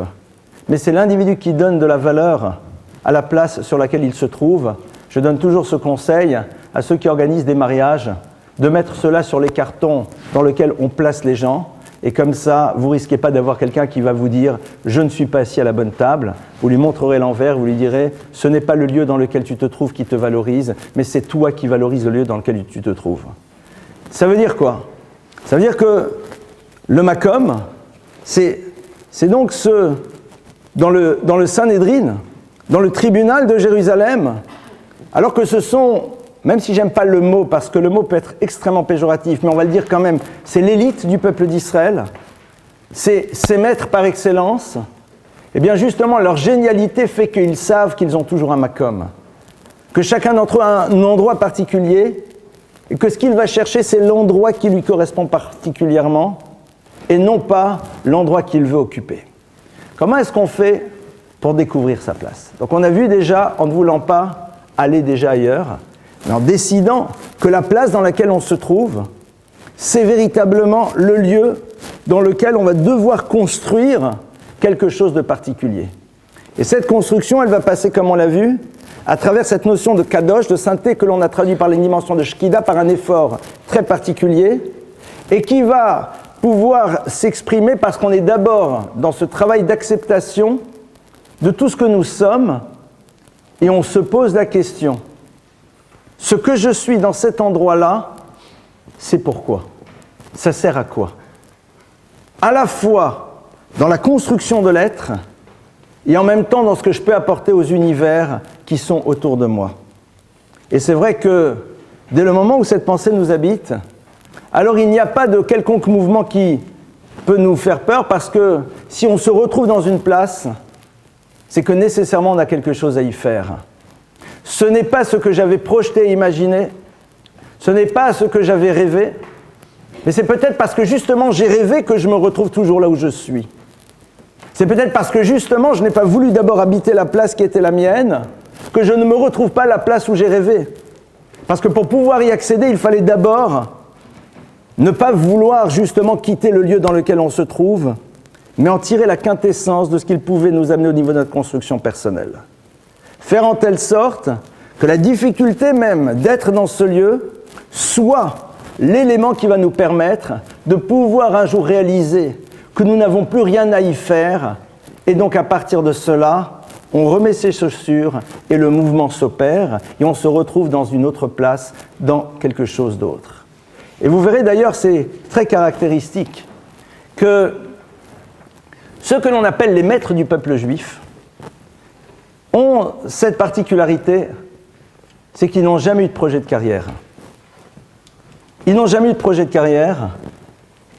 mais c'est l'individu qui donne de la valeur à la place sur laquelle il se trouve. Je donne toujours ce conseil à ceux qui organisent des mariages, de mettre cela sur les cartons dans lesquels on place les gens, et comme ça, vous ne risquez pas d'avoir quelqu'un qui va vous dire « je ne suis pas assis à la bonne table », vous lui montrerez l'envers, vous lui direz « ce n'est pas le lieu dans lequel tu te trouves qui te valorise, mais c'est toi qui valorises le lieu dans lequel tu te trouves ». Ça veut dire quoi? Ça veut dire que le makom, c'est donc dans le Sanhédrin, dans le tribunal de Jérusalem, alors que ce sont, même si j'aime pas le mot, parce que le mot peut être extrêmement péjoratif, mais on va le dire quand même, c'est l'élite du peuple d'Israël, c'est ces maîtres par excellence, et bien justement leur génialité fait qu'ils savent qu'ils ont toujours un makom, que chacun d'entre eux a un endroit particulier, et que ce qu'il va chercher, c'est l'endroit qui lui correspond particulièrement, et non pas l'endroit qu'il veut occuper. Comment est-ce qu'on fait pour découvrir sa place? Donc on a vu déjà, en ne voulant pas aller déjà ailleurs, mais en décidant que la place dans laquelle on se trouve, c'est véritablement le lieu dans lequel on va devoir construire quelque chose de particulier. Et cette construction, elle va passer, comme on l'a vu, à travers cette notion de kadosh, de sainteté que l'on a traduit par les dimensions de shkida, par un effort très particulier, et qui va pouvoir s'exprimer parce qu'on est d'abord dans ce travail d'acceptation de tout ce que nous sommes, et on se pose la question, ce que je suis dans cet endroit-là, c'est pourquoi? Ça sert à quoi? À la fois dans la construction de l'être, et en même temps dans ce que je peux apporter aux univers qui sont autour de moi. Et c'est vrai que dès le moment où cette pensée nous habite, alors il n'y a pas de quelconque mouvement qui peut nous faire peur, parce que si on se retrouve dans une place, c'est que nécessairement on a quelque chose à y faire. Ce n'est pas ce que j'avais projeté et imaginé, ce n'est pas ce que j'avais rêvé, mais c'est peut-être parce que justement j'ai rêvé que je me retrouve toujours là où je suis. C'est peut-être parce que justement je n'ai pas voulu d'abord habiter la place qui était la mienne, que je ne me retrouve pas à la place où j'ai rêvé. Parce que pour pouvoir y accéder, il fallait d'abord ne pas vouloir justement quitter le lieu dans lequel on se trouve, mais en tirer la quintessence de ce qu'il pouvait nous amener au niveau de notre construction personnelle. Faire en telle sorte que la difficulté même d'être dans ce lieu soit l'élément qui va nous permettre de pouvoir un jour réaliser que nous n'avons plus rien à y faire, et donc à partir de cela, on remet ses chaussures et le mouvement s'opère, et on se retrouve dans une autre place, dans quelque chose d'autre. Et vous verrez d'ailleurs, c'est très caractéristique, que ceux que l'on appelle les maîtres du peuple juif ont cette particularité, c'est qu'ils n'ont jamais eu de projet de carrière. Ils n'ont jamais eu de projet de carrière,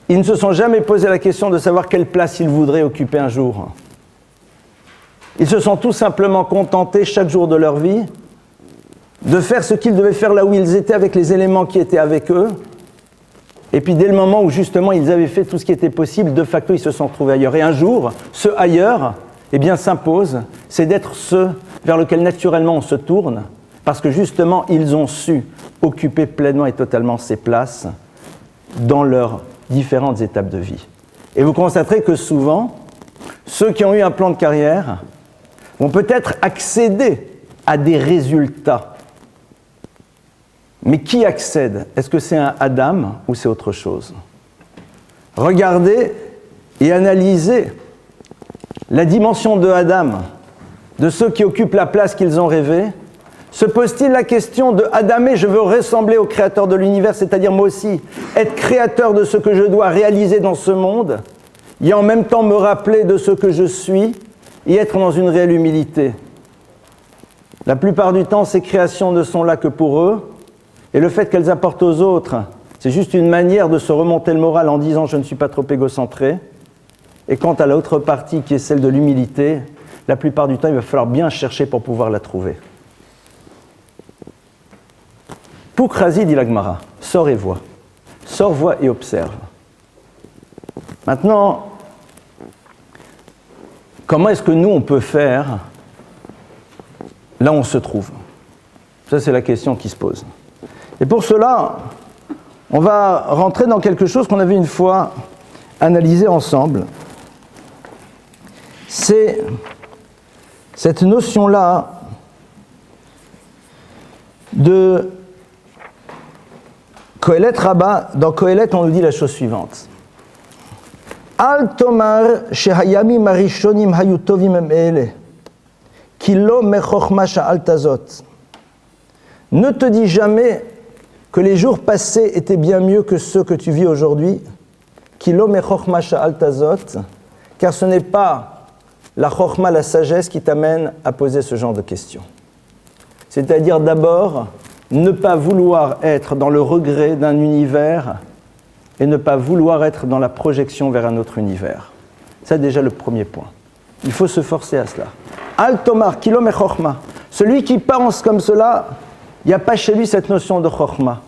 ils ne se sont jamais posé la question de savoir quelle place ils voudraient occuper un jour. Ils se sont tout simplement contentés chaque jour de leur vie de faire ce qu'ils devaient faire là où ils étaient avec les éléments qui étaient avec eux. Et puis dès le moment où justement ils avaient fait tout ce qui était possible, de facto ils se sont retrouvés ailleurs. Et un jour, ce ailleurs, eh bien, s'impose, c'est d'être ceux vers lesquels naturellement on se tourne, parce que justement ils ont su occuper pleinement et totalement ces places dans leurs différentes étapes de vie. Et vous constaterez que souvent, ceux qui ont eu un plan de carrière vont peut-être accéder à des résultats. Mais qui accède? Est-ce que c'est un Adam ou c'est autre chose? Regardez et analysez la dimension de Adam, de ceux qui occupent la place qu'ils ont rêvée. Se pose-t-il la question de Adamé, je veux ressembler au créateur de l'univers, c'est-à-dire moi aussi, être créateur de ce que je dois réaliser dans ce monde, et en même temps me rappeler de ce que je suis, et être dans une réelle humilité. La plupart du temps, ces créations ne sont là que pour eux, et le fait qu'elles apportent aux autres, c'est juste une manière de se remonter le moral en disant « je ne suis pas trop égocentré ». Et quant à l'autre partie qui est celle de l'humilité, la plupart du temps, il va falloir bien chercher pour pouvoir la trouver. Poukrasi, dit la Gemara, sors et vois. Sors, vois et observe. Maintenant, comment est-ce que nous, on peut faire là où on se trouve? Ça, c'est la question qui se pose. Et pour cela, on va rentrer dans quelque chose qu'on avait une fois analysé ensemble. C'est cette notion-là de Kohelet Rabbah. Dans Kohelet, on nous dit la chose suivante. Al tomar shehayamim harishonim hayu tovim em ele, ki lo mechochma sha'al tazot. Ne te dis jamais que les jours passés étaient bien mieux que ceux que tu vis aujourd'hui, ki lo mechochma sha'al tazot, car ce n'est pas la chokhma, la sagesse, qui t'amène à poser ce genre de questions. C'est-à-dire d'abord, ne pas vouloir être dans le regret d'un univers et ne pas vouloir être dans la projection vers un autre univers. C'est déjà le premier point. Il faut se forcer à cela. Al tomar, kilom et chokhma. Celui qui pense comme cela, il n'y a pas chez lui cette notion de chokhma.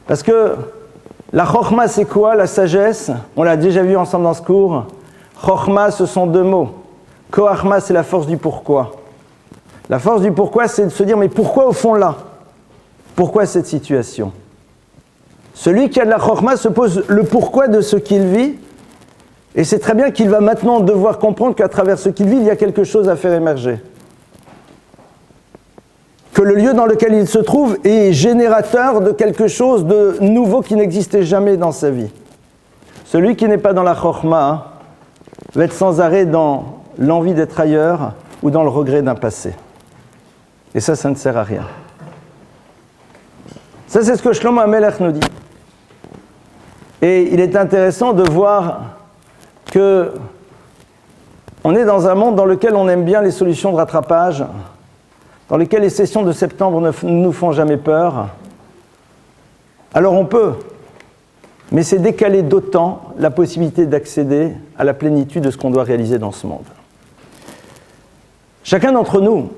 Parce que la chokhma, c'est quoi? La sagesse, on l'a déjà vu ensemble dans ce cours. Chokhma, ce sont deux mots. Koachma, c'est la force du pourquoi. La force du pourquoi, c'est de se dire, mais pourquoi au fond là? Pourquoi cette situation? Celui qui a de la chokhma se pose le pourquoi de ce qu'il vit, et c'est très bien qu'il va maintenant devoir comprendre qu'à travers ce qu'il vit, il y a quelque chose à faire émerger. Que le lieu dans lequel il se trouve est générateur de quelque chose de nouveau qui n'existait jamais dans sa vie. Celui qui n'est pas dans la chokhma va être sans arrêt dans l'envie d'être ailleurs ou dans le regret d'un passé. Et ça ne sert à rien. Ça, c'est ce que Shlomo HaMelech nous dit. Et il est intéressant de voir que on est dans un monde dans lequel on aime bien les solutions de rattrapage, dans lesquelles les sessions de septembre ne nous font jamais peur. Alors on peut, mais c'est décaler d'autant la possibilité d'accéder à la plénitude de ce qu'on doit réaliser dans ce monde. Chacun d'entre nous,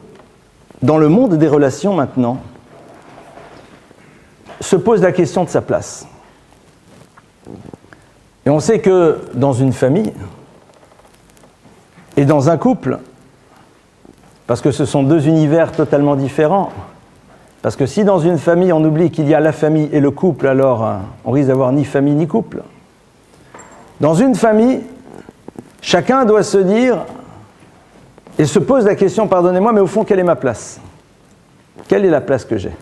dans le monde des relations maintenant, se pose la question de sa place. Et on sait que dans une famille et dans un couple, parce que ce sont deux univers totalement différents, parce que si dans une famille on oublie qu'il y a la famille et le couple, alors on risque d'avoir ni famille ni couple. Dans une famille, chacun doit se dire et se pose la question, pardonnez-moi, mais au fond, quelle est ma place? Quelle est la place que j'ai?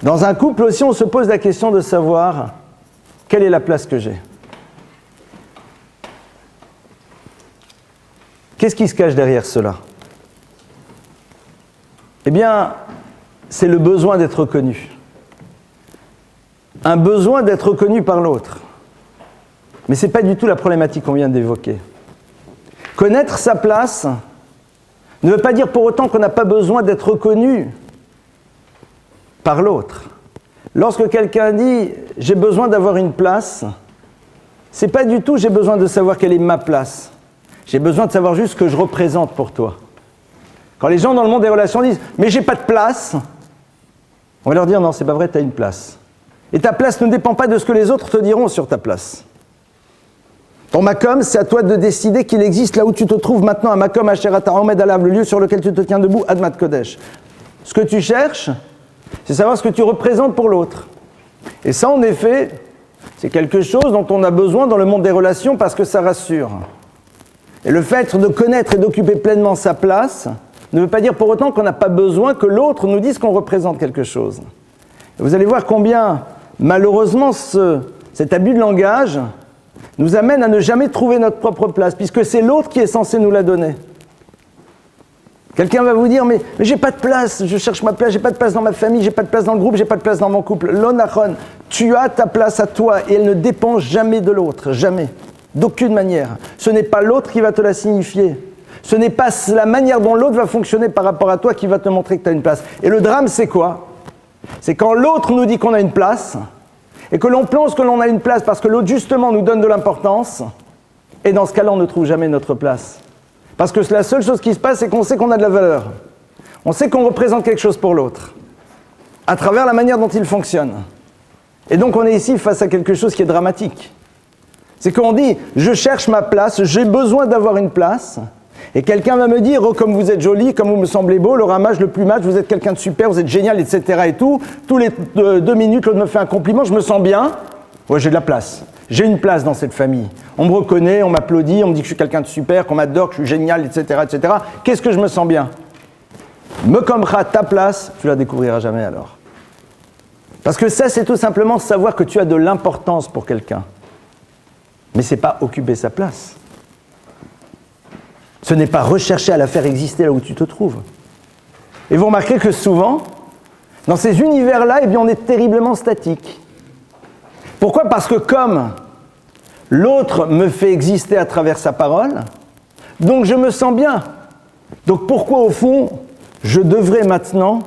Dans un couple aussi, on se pose la question de savoir quelle est la place que j'ai. Qu'est-ce qui se cache derrière cela? Eh bien, c'est le besoin d'être reconnu. Un besoin d'être reconnu par l'autre. Mais ce n'est pas du tout la problématique qu'on vient d'évoquer. Connaître sa place ne veut pas dire pour autant qu'on n'a pas besoin d'être reconnu par l'autre. Lorsque quelqu'un dit « j'ai besoin d'avoir une place », ce n'est pas du tout « j'ai besoin de savoir quelle est ma place ». J'ai besoin de savoir juste ce que je représente pour toi. Quand les gens dans le monde des relations disent « mais j'ai pas de place », on va leur dire « non, c'est pas vrai, tu as une place ». Et ta place ne dépend pas de ce que les autres te diront sur ta place. Ton Makom, c'est à toi de décider qu'il existe là où tu te trouves maintenant, un Makom Asherata Omed Alav, le lieu sur lequel tu te tiens debout, Admat Kodesh. Ce que tu cherches, c'est savoir ce que tu représentes pour l'autre. Et ça, en effet, c'est quelque chose dont on a besoin dans le monde des relations parce que ça rassure. Et le fait de connaître et d'occuper pleinement sa place ne veut pas dire pour autant qu'on n'a pas besoin que l'autre nous dise qu'on représente quelque chose. Et vous allez voir combien, malheureusement, cet abus de langage nous amène à ne jamais trouver notre propre place, puisque c'est l'autre qui est censé nous la donner. Quelqu'un va vous dire, mais j'ai pas de place, je cherche ma place, j'ai pas de place dans ma famille, j'ai pas de place dans le groupe, j'ai pas de place dans mon couple. L'onachon, tu as ta place à toi et elle ne dépend jamais de l'autre, jamais, d'aucune manière. Ce n'est pas l'autre qui va te la signifier. Ce n'est pas la manière dont l'autre va fonctionner par rapport à toi qui va te montrer que tu as une place. Et le drame, c'est quoi? C'est quand l'autre nous dit qu'on a une place, et que l'on pense que l'on a une place parce que l'autre justement nous donne de l'importance, et dans ce cas-là, on ne trouve jamais notre place. Parce que la seule chose qui se passe, c'est qu'on sait qu'on a de la valeur. On sait qu'on représente quelque chose pour l'autre, à travers la manière dont il fonctionne. Et donc on est ici face à quelque chose qui est dramatique. C'est qu'on dit, je cherche ma place, j'ai besoin d'avoir une place, et quelqu'un va me dire, oh comme vous êtes joli, comme vous me semblez beau, le ramage, le plumage, vous êtes quelqu'un de super, vous êtes génial, etc. et tout. Tous les 2 minutes, l'autre me fait un compliment, je me sens bien. Ouais, j'ai de la place. J'ai une place dans cette famille. On me reconnaît, on m'applaudit, on me dit que je suis quelqu'un de super, qu'on m'adore, que je suis génial, etc., etc. Qu'est-ce que je me sens bien? Me commeras ta place, tu la découvriras jamais alors. Parce que ça, c'est tout simplement savoir que tu as de l'importance pour quelqu'un. Mais ce n'est pas occuper sa place. Ce n'est pas rechercher à la faire exister là où tu te trouves. Et vous remarquerez que souvent, dans ces univers-là, eh bien, on est terriblement statique. Pourquoi? Parce que comme l'autre me fait exister à travers sa parole, donc je me sens bien. Donc pourquoi, au fond, je devrais maintenant,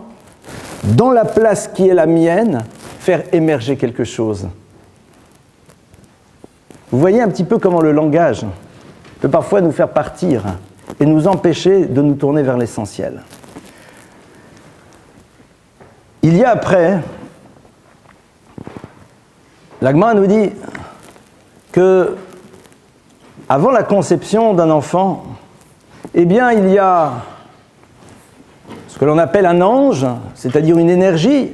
dans la place qui est la mienne, faire émerger quelque chose? Vous voyez un petit peu comment le langage peut parfois nous faire partir et nous empêcher de nous tourner vers l'essentiel. Il y a après, la Gemara nous dit que avant la conception d'un enfant, eh bien il y a ce que l'on appelle un ange, c'est-à-dire une énergie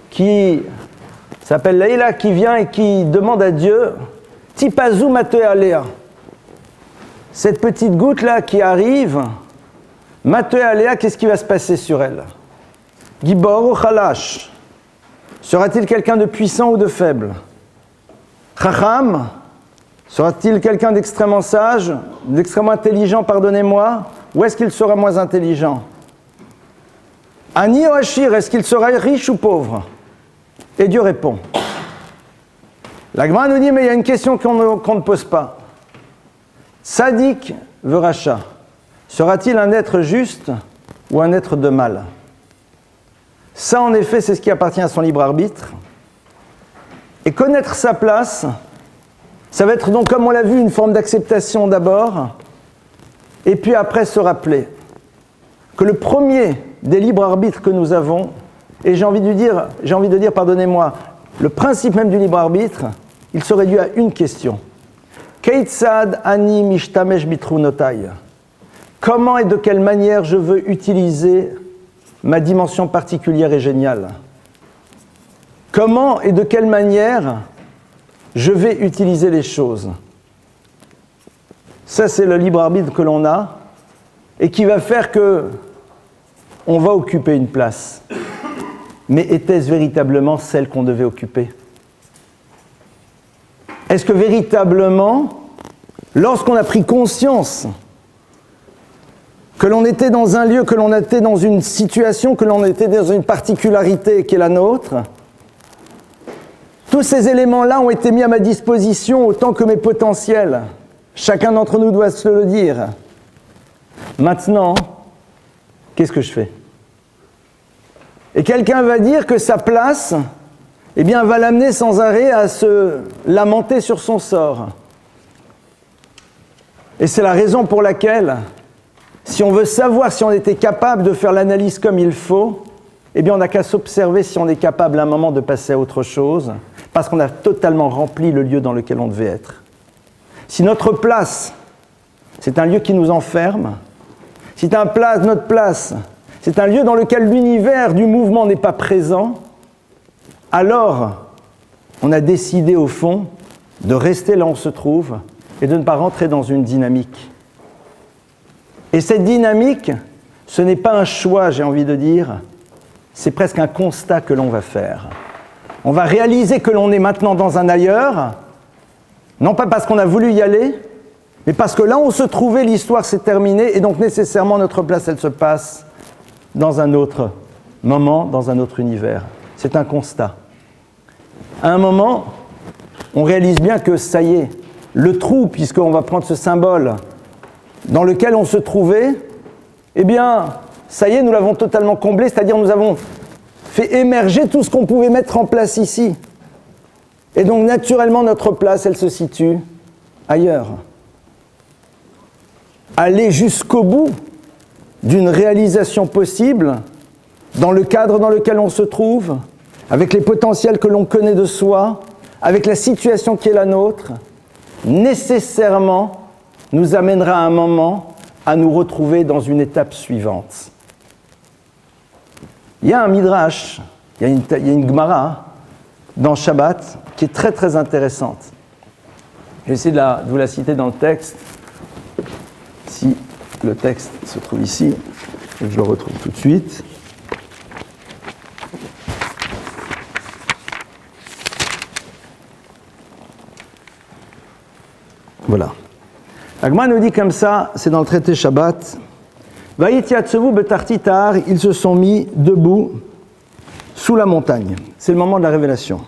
qui s'appelle Leïla, qui vient et qui demande à Dieu Tipazu Mate Alea. Cette petite goutte-là qui arrive, Mate Alea, qu'est-ce qui va se passer sur elle? Gibor ou Khalash? Sera-t-il quelqu'un de puissant ou de faible? Chacham? Sera-t-il quelqu'un d'extrêmement sage, d'extrêmement intelligent, pardonnez-moi? Ou est-ce qu'il sera moins intelligent? Ani ou Achir, est-ce qu'il sera riche ou pauvre? Et Dieu répond. La Gemara nous dit, mais il y a une question qu'on ne pose pas. Sadik Veracha, sera-t-il un être juste ou un être de mal? Ça, en effet, c'est ce qui appartient à son libre arbitre. Et connaître sa place, ça va être donc, comme on l'a vu, une forme d'acceptation d'abord, et puis après se rappeler que le premier des libres arbitres que nous avons, et j'ai envie de dire, pardonnez-moi, le principe même du libre arbitre, il se réduit à une question. Keitzad ani mishtamesh bitrunotai. Comment et de quelle manière je veux utiliser ma dimension particulière et géniale? Comment et de quelle manière je vais utiliser les choses? Ça, c'est le libre arbitre que l'on a et qui va faire que on va occuper une place. mais était-ce véritablement celle qu'on devait occuper? Est-ce que véritablement, lorsqu'on a pris conscience que l'on était dans un lieu, que l'on était dans une situation, que l'on était dans une particularité qui est la nôtre, tous ces éléments-là ont été mis à ma disposition autant que mes potentiels. Chacun d'entre nous doit se le dire. Maintenant, qu'est-ce que je fais? Et quelqu'un va dire que sa place, eh bien, va l'amener sans arrêt à se lamenter sur son sort. Et c'est la raison pour laquelle, si on veut savoir si on était capable de faire l'analyse comme il faut, eh bien, on n'a qu'à s'observer si on est capable à un moment de passer à autre chose, parce qu'on a totalement rempli le lieu dans lequel on devait être. Si notre place, c'est un lieu qui nous enferme, si notre place, c'est un lieu dans lequel l'univers du mouvement n'est pas présent, alors on a décidé au fond de rester là où on se trouve et de ne pas rentrer dans une dynamique. Et cette dynamique, ce n'est pas un choix, j'ai envie de dire, c'est presque un constat que l'on va faire. On va réaliser que l'on est maintenant dans un ailleurs, non pas parce qu'on a voulu y aller, mais parce que là où on se trouvait, l'histoire s'est terminée, et donc nécessairement notre place, elle se passe dans un autre moment, dans un autre univers. C'est un constat. À un moment, on réalise bien que ça y est, le trou, puisqu'on va prendre ce symbole, dans lequel on se trouvait, eh bien, ça y est, nous l'avons totalement comblé, c'est-à-dire nous avons fait émerger tout ce qu'on pouvait mettre en place ici. Et donc, naturellement, notre place, elle se situe ailleurs. Aller jusqu'au bout d'une réalisation possible, dans le cadre dans lequel on se trouve, avec les potentiels que l'on connaît de soi, avec la situation qui est la nôtre, nécessairement nous amènera à un moment à nous retrouver dans une étape suivante. Il y a un midrash, il y a une Gemara dans Shabbat qui est très très intéressante. Je vais essayer de vous la citer dans le texte. Si le texte se trouve ici, je le retrouve tout de suite. Voilà. La Gemara nous dit comme ça, c'est dans le traité Shabbat. Vayitiatsevu betartitar, ils se sont mis debout sous la montagne. C'est le moment de la révélation.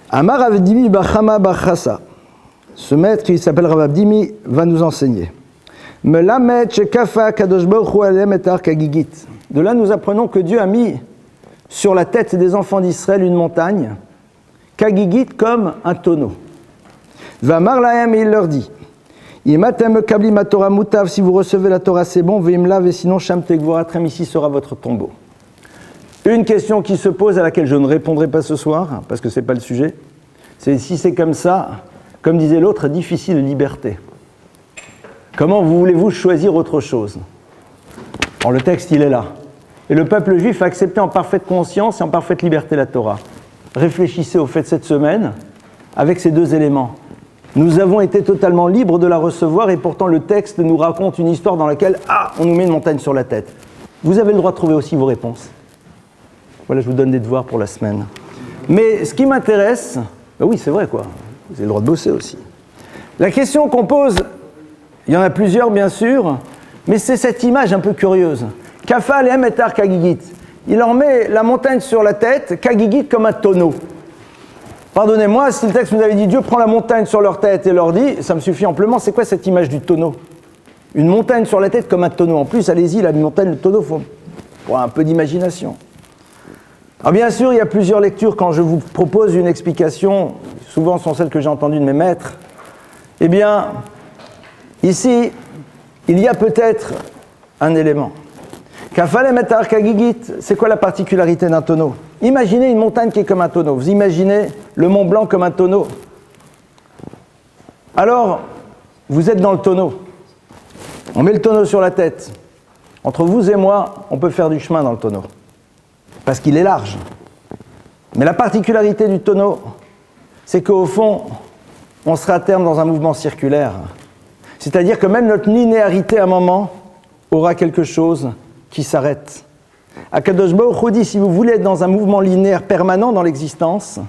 Amar Ravdimi bachama bachasa. Ce maître qui s'appelle Ravdimi va nous enseigner. Melamed shekafa kadosh baruch hu alem et ar kagigit. De là, nous apprenons que Dieu a mis sur la tête des enfants d'Israël une montagne, kagigit comme un tonneau. Vamar lahem, et il leur dit. Imatem kabli ma Torah mutav, si vous recevez la Torah, c'est bon, veimlav, et sinon sham tekvoratrem, ici sera votre tombeau. Une question qui se pose, à laquelle je ne répondrai pas ce soir, parce que ce n'est pas le sujet, c'est si c'est comme ça, comme disait l'autre, difficile liberté. Comment voulez-vous choisir autre chose? Alors le texte, il est là. Et le peuple juif a accepté en parfaite conscience et en parfaite liberté la Torah. Réfléchissez au fait de cette semaine avec ces deux éléments. Nous avons été totalement libres de la recevoir et pourtant le texte nous raconte une histoire dans laquelle, on nous met une montagne sur la tête. Vous avez le droit de trouver aussi vos réponses. Voilà, je vous donne des devoirs pour la semaine. Mais ce qui m'intéresse, oui, c'est vrai quoi, vous avez le droit de bosser aussi. La question qu'on pose, il y en a plusieurs bien sûr, mais c'est cette image un peu curieuse. Kafa lehem et ar kagigit. Il leur met la montagne sur la tête, kagigit comme un tonneau. Pardonnez-moi, si le texte nous avait dit Dieu prend la montagne sur leur tête et leur dit, ça me suffit amplement, c'est quoi cette image du tonneau? Une montagne sur la tête comme un tonneau. En plus, allez-y, la montagne, le tonneau, il faut un peu d'imagination. Alors bien sûr, il y a plusieurs lectures quand je vous propose une explication, souvent sont celles que j'ai entendues de mes maîtres. Eh bien, ici, il y a peut-être un élément. Kafalem et ar kagigit, c'est quoi la particularité d'un tonneau? Imaginez une montagne qui est comme un tonneau. Vous imaginez le Mont Blanc comme un tonneau. Alors, vous êtes dans le tonneau. On met le tonneau sur la tête. Entre vous et moi, on peut faire du chemin dans le tonneau. Parce qu'il est large. Mais la particularité du tonneau, c'est qu'au fond, on sera à terme dans un mouvement circulaire. C'est-à-dire que même notre linéarité, à un moment, aura quelque chose qui s'arrête. Akadosh Baruch Hu dit, si vous voulez être dans un mouvement linéaire permanent dans l'existence,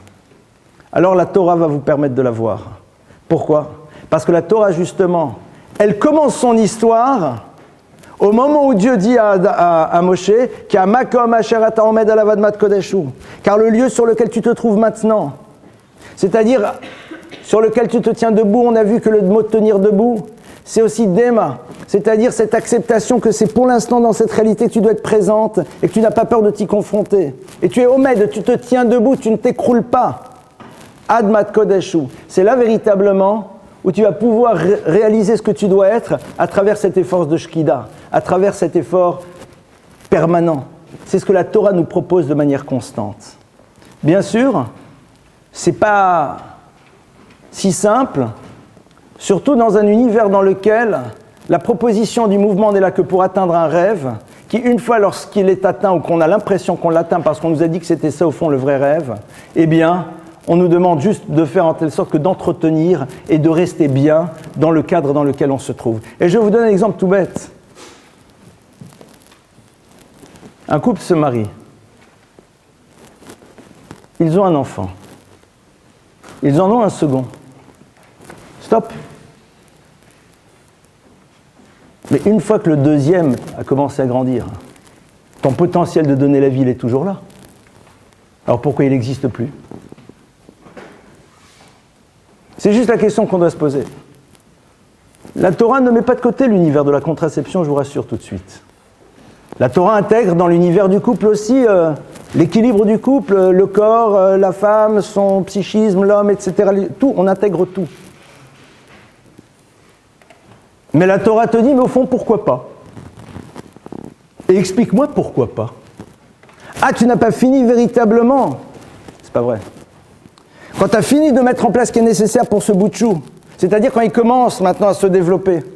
alors la Torah va vous permettre de la voir. Pourquoi ? Parce que la Torah, justement, elle commence son histoire au moment où Dieu dit à Moshe qu'à Makom Asher Ata Omed Alav Admat Kodeshu, car le lieu sur lequel tu te trouves maintenant, c'est-à-dire sur lequel tu te tiens debout, on a vu que le mot tenir debout, c'est aussi Dema, c'est-à-dire cette acceptation que c'est pour l'instant dans cette réalité que tu dois être présente et que tu n'as pas peur de t'y confronter. Et tu es Omed, tu te tiens debout, tu ne t'écroules pas. Admat Kodeshu, c'est là véritablement où tu vas pouvoir réaliser ce que tu dois être à travers cet effort de Shkida, à travers cet effort permanent. C'est ce que la Torah nous propose de manière constante. Bien sûr, ce n'est pas si simple, surtout dans un univers dans lequel la proposition du mouvement n'est là que pour atteindre un rêve, qui une fois lorsqu'il est atteint ou qu'on a l'impression qu'on l'atteint parce qu'on nous a dit que c'était ça au fond le vrai rêve, eh bien, on nous demande juste de faire en telle sorte que d'entretenir et de rester bien dans le cadre dans lequel on se trouve. Et je vais vous donner un exemple tout bête. Un couple se marie. Ils ont un enfant. Ils en ont un second. Stop. Mais une fois que le deuxième a commencé à grandir, ton potentiel de donner la vie, il est toujours là. Alors pourquoi il n'existe plus ? C'est juste la question qu'on doit se poser. La Torah ne met pas de côté l'univers de la contraception, je vous rassure tout de suite. La Torah intègre dans l'univers du couple aussi l'équilibre du couple, le corps, la femme, son psychisme, l'homme, etc. Tout, on intègre tout. Mais la Torah te dit, mais au fond, pourquoi pas ? Et explique-moi pourquoi pas. Ah, tu n'as pas fini véritablement ? C'est pas vrai. Quand tu as fini de mettre en place ce qui est nécessaire pour ce bout de chou, c'est-à-dire quand il commence maintenant à se développer, tu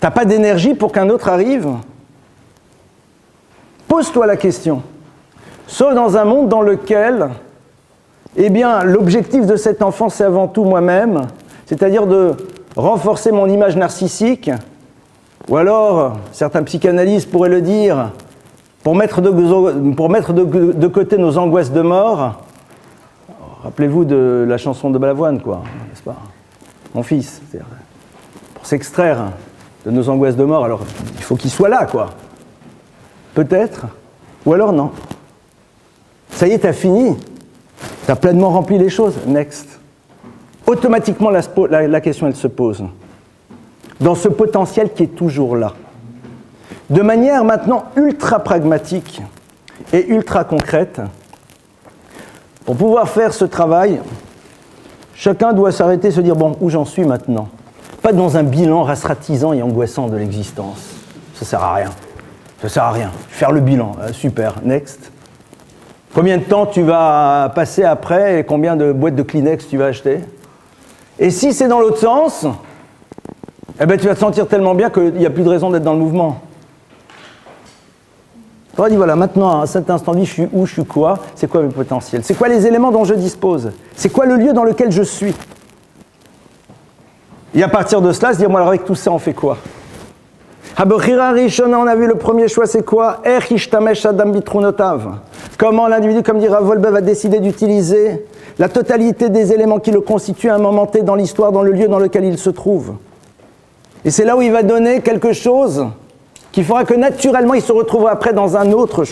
n'as pas d'énergie pour qu'un autre arrive ? Pose-toi la question. Sauf dans un monde dans lequel, eh bien, l'objectif de cet enfant, c'est avant tout moi-même, c'est-à-dire de renforcer mon image narcissique, ou alors, certains psychanalystes pourraient le dire, pour mettre de côté nos angoisses de mort. Rappelez-vous de la chanson de Balavoine, quoi, n'est-ce pas ? Mon fils, pour s'extraire de nos angoisses de mort, alors il faut qu'il soit là, quoi. Peut-être, ou alors non. Ça y est, t'as fini, t'as pleinement rempli les choses, next. Automatiquement, la question, elle se pose. Dans ce potentiel qui est toujours là. De manière maintenant ultra pragmatique et ultra concrète, pour pouvoir faire ce travail, chacun doit s'arrêter et se dire, bon, où j'en suis maintenant ? Pas dans un bilan rasratisant et angoissant de l'existence. Ça sert à rien. Ça sert à rien. Faire le bilan, super, next. Combien de temps tu vas passer après et combien de boîtes de Kleenex tu vas acheter ? Et si c'est dans l'autre sens, eh ben, tu vas te sentir tellement bien qu'il n'y a plus de raison d'être dans le mouvement. Tu vas dire, voilà, maintenant, à cet instant-là, je suis où, je suis quoi, c'est quoi mes potentiels, c'est quoi les éléments dont je dispose, c'est quoi le lieu dans lequel je suis. Et à partir de cela, se dire, moi, alors avec tout ça, on fait quoi ? Habechira Rishona, on a vu le premier choix, c'est quoi ? Comment l'individu, comme dit Rav Wolbe, va décider d'utiliser la totalité des éléments qui le constituent à un moment T dans l'histoire, dans le lieu dans lequel il se trouve. Et c'est là où il va donner quelque chose qui fera que naturellement il se retrouvera après dans une autre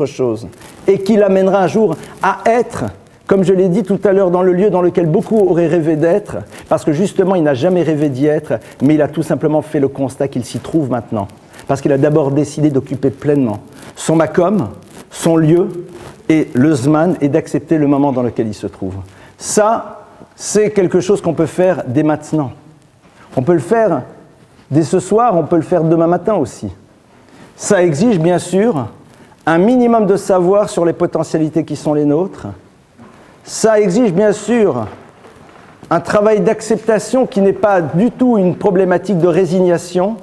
chose, et qui l'amènera un jour à être, comme je l'ai dit tout à l'heure, dans le lieu dans lequel beaucoup auraient rêvé d'être, parce que justement il n'a jamais rêvé d'y être, mais il a tout simplement fait le constat qu'il s'y trouve maintenant, parce qu'il a d'abord décidé d'occuper pleinement son makom, son lieu, et le zman, et d'accepter le moment dans lequel il se trouve. Ça, c'est quelque chose qu'on peut faire dès maintenant. On peut le faire dès ce soir, on peut le faire demain matin aussi. Ça exige bien sûr un minimum de savoir sur les potentialités qui sont les nôtres. Ça exige bien sûr un travail d'acceptation qui n'est pas du tout une problématique de résignation,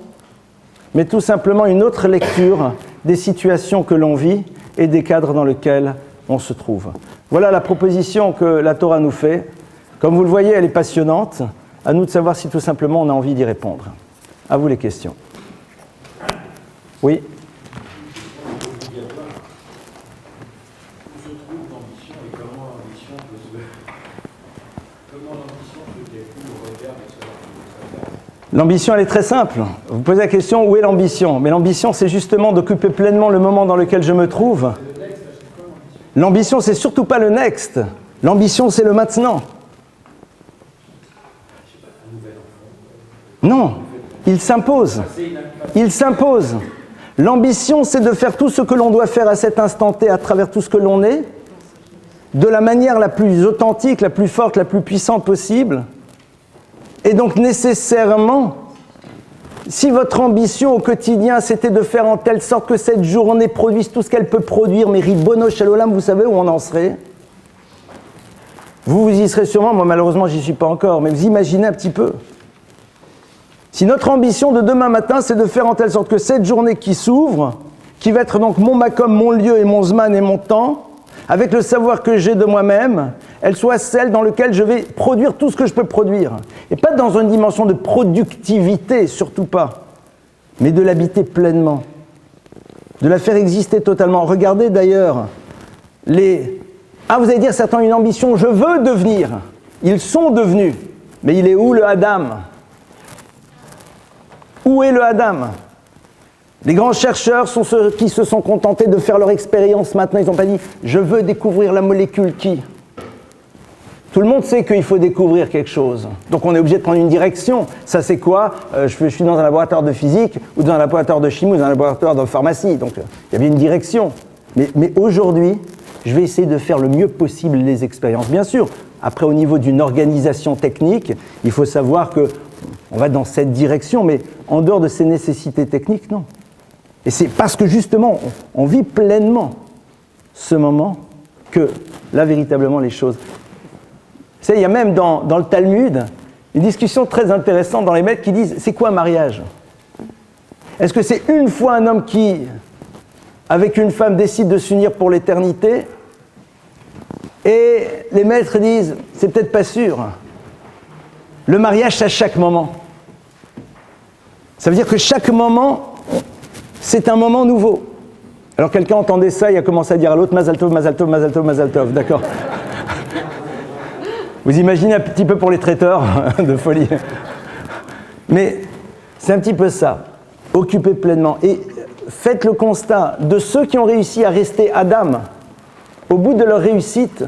mais tout simplement une autre lecture des situations que l'on vit et des cadres dans lesquels on se trouve. Voilà la proposition que la Torah nous fait. Comme vous le voyez, elle est passionnante. À nous de savoir si tout simplement on a envie d'y répondre. À vous les questions. Oui ? Il y a L'ambition, elle est très simple. Vous posez la question, où est l'ambition? Mais l'ambition, c'est justement d'occuper pleinement le moment dans lequel je me trouve. L'ambition, c'est surtout pas le next. L'ambition, c'est le maintenant. Non, il s'impose. Il s'impose. L'ambition, c'est de faire tout ce que l'on doit faire à cet instant T, à travers tout ce que l'on est, de la manière la plus authentique, la plus forte, la plus puissante possible. Et donc, nécessairement, si votre ambition au quotidien, c'était de faire en telle sorte que cette journée produise tout ce qu'elle peut produire, mais ribono shalom, vous savez où on en serait? Vous y serez sûrement, moi malheureusement, j'y suis pas encore, mais vous imaginez un petit peu. Si notre ambition de demain matin, c'est de faire en telle sorte que cette journée qui s'ouvre, qui va être donc mon makom, mon lieu et mon zman et mon temps, avec le savoir que j'ai de moi-même, elle soit celle dans laquelle je vais produire tout ce que je peux produire. Et pas dans une dimension de productivité, surtout pas, mais de l'habiter pleinement, de la faire exister totalement. Regardez d'ailleurs les... Ah, vous allez dire, certains ont une ambition, je veux devenir. Ils sont devenus. Mais il est où le Adam? Où est le Adam? Les grands chercheurs sont ceux qui se sont contentés de faire leur expérience maintenant. Ils n'ont pas dit « je veux découvrir la molécule qui ». Tout le monde sait qu'il faut découvrir quelque chose. Donc on est obligé de prendre une direction. Ça c'est quoi? Je suis dans un laboratoire de physique, ou dans un laboratoire de chimie, ou dans un laboratoire de pharmacie. Donc il y a bien une direction. Mais aujourd'hui, je vais essayer de faire le mieux possible les expériences. Bien sûr, après au niveau d'une organisation technique, il faut savoir qu'on va dans cette direction, mais en dehors de ces nécessités techniques, non. Et c'est parce que justement, on vit pleinement ce moment que, là, véritablement, les choses... Vous savez, il y a même dans le Talmud une discussion très intéressante dans les maîtres qui disent « c'est quoi un mariage ?» Est-ce que c'est une fois un homme qui, avec une femme, décide de s'unir pour l'éternité? Et les maîtres disent « c'est peut-être pas sûr. Le mariage, c'est à chaque moment. » Ça veut dire que chaque moment... c'est un moment nouveau. Alors quelqu'un entendait ça, il a commencé à dire à l'autre Mazal Tov, Mazal Tov, Mazal Tov, Mazal Tov, d'accord. Vous imaginez un petit peu pour les traiteurs de folie. Mais c'est un petit peu ça. Occupez pleinement. Et faites le constat de ceux qui ont réussi à rester Adam. Au bout de leur réussite,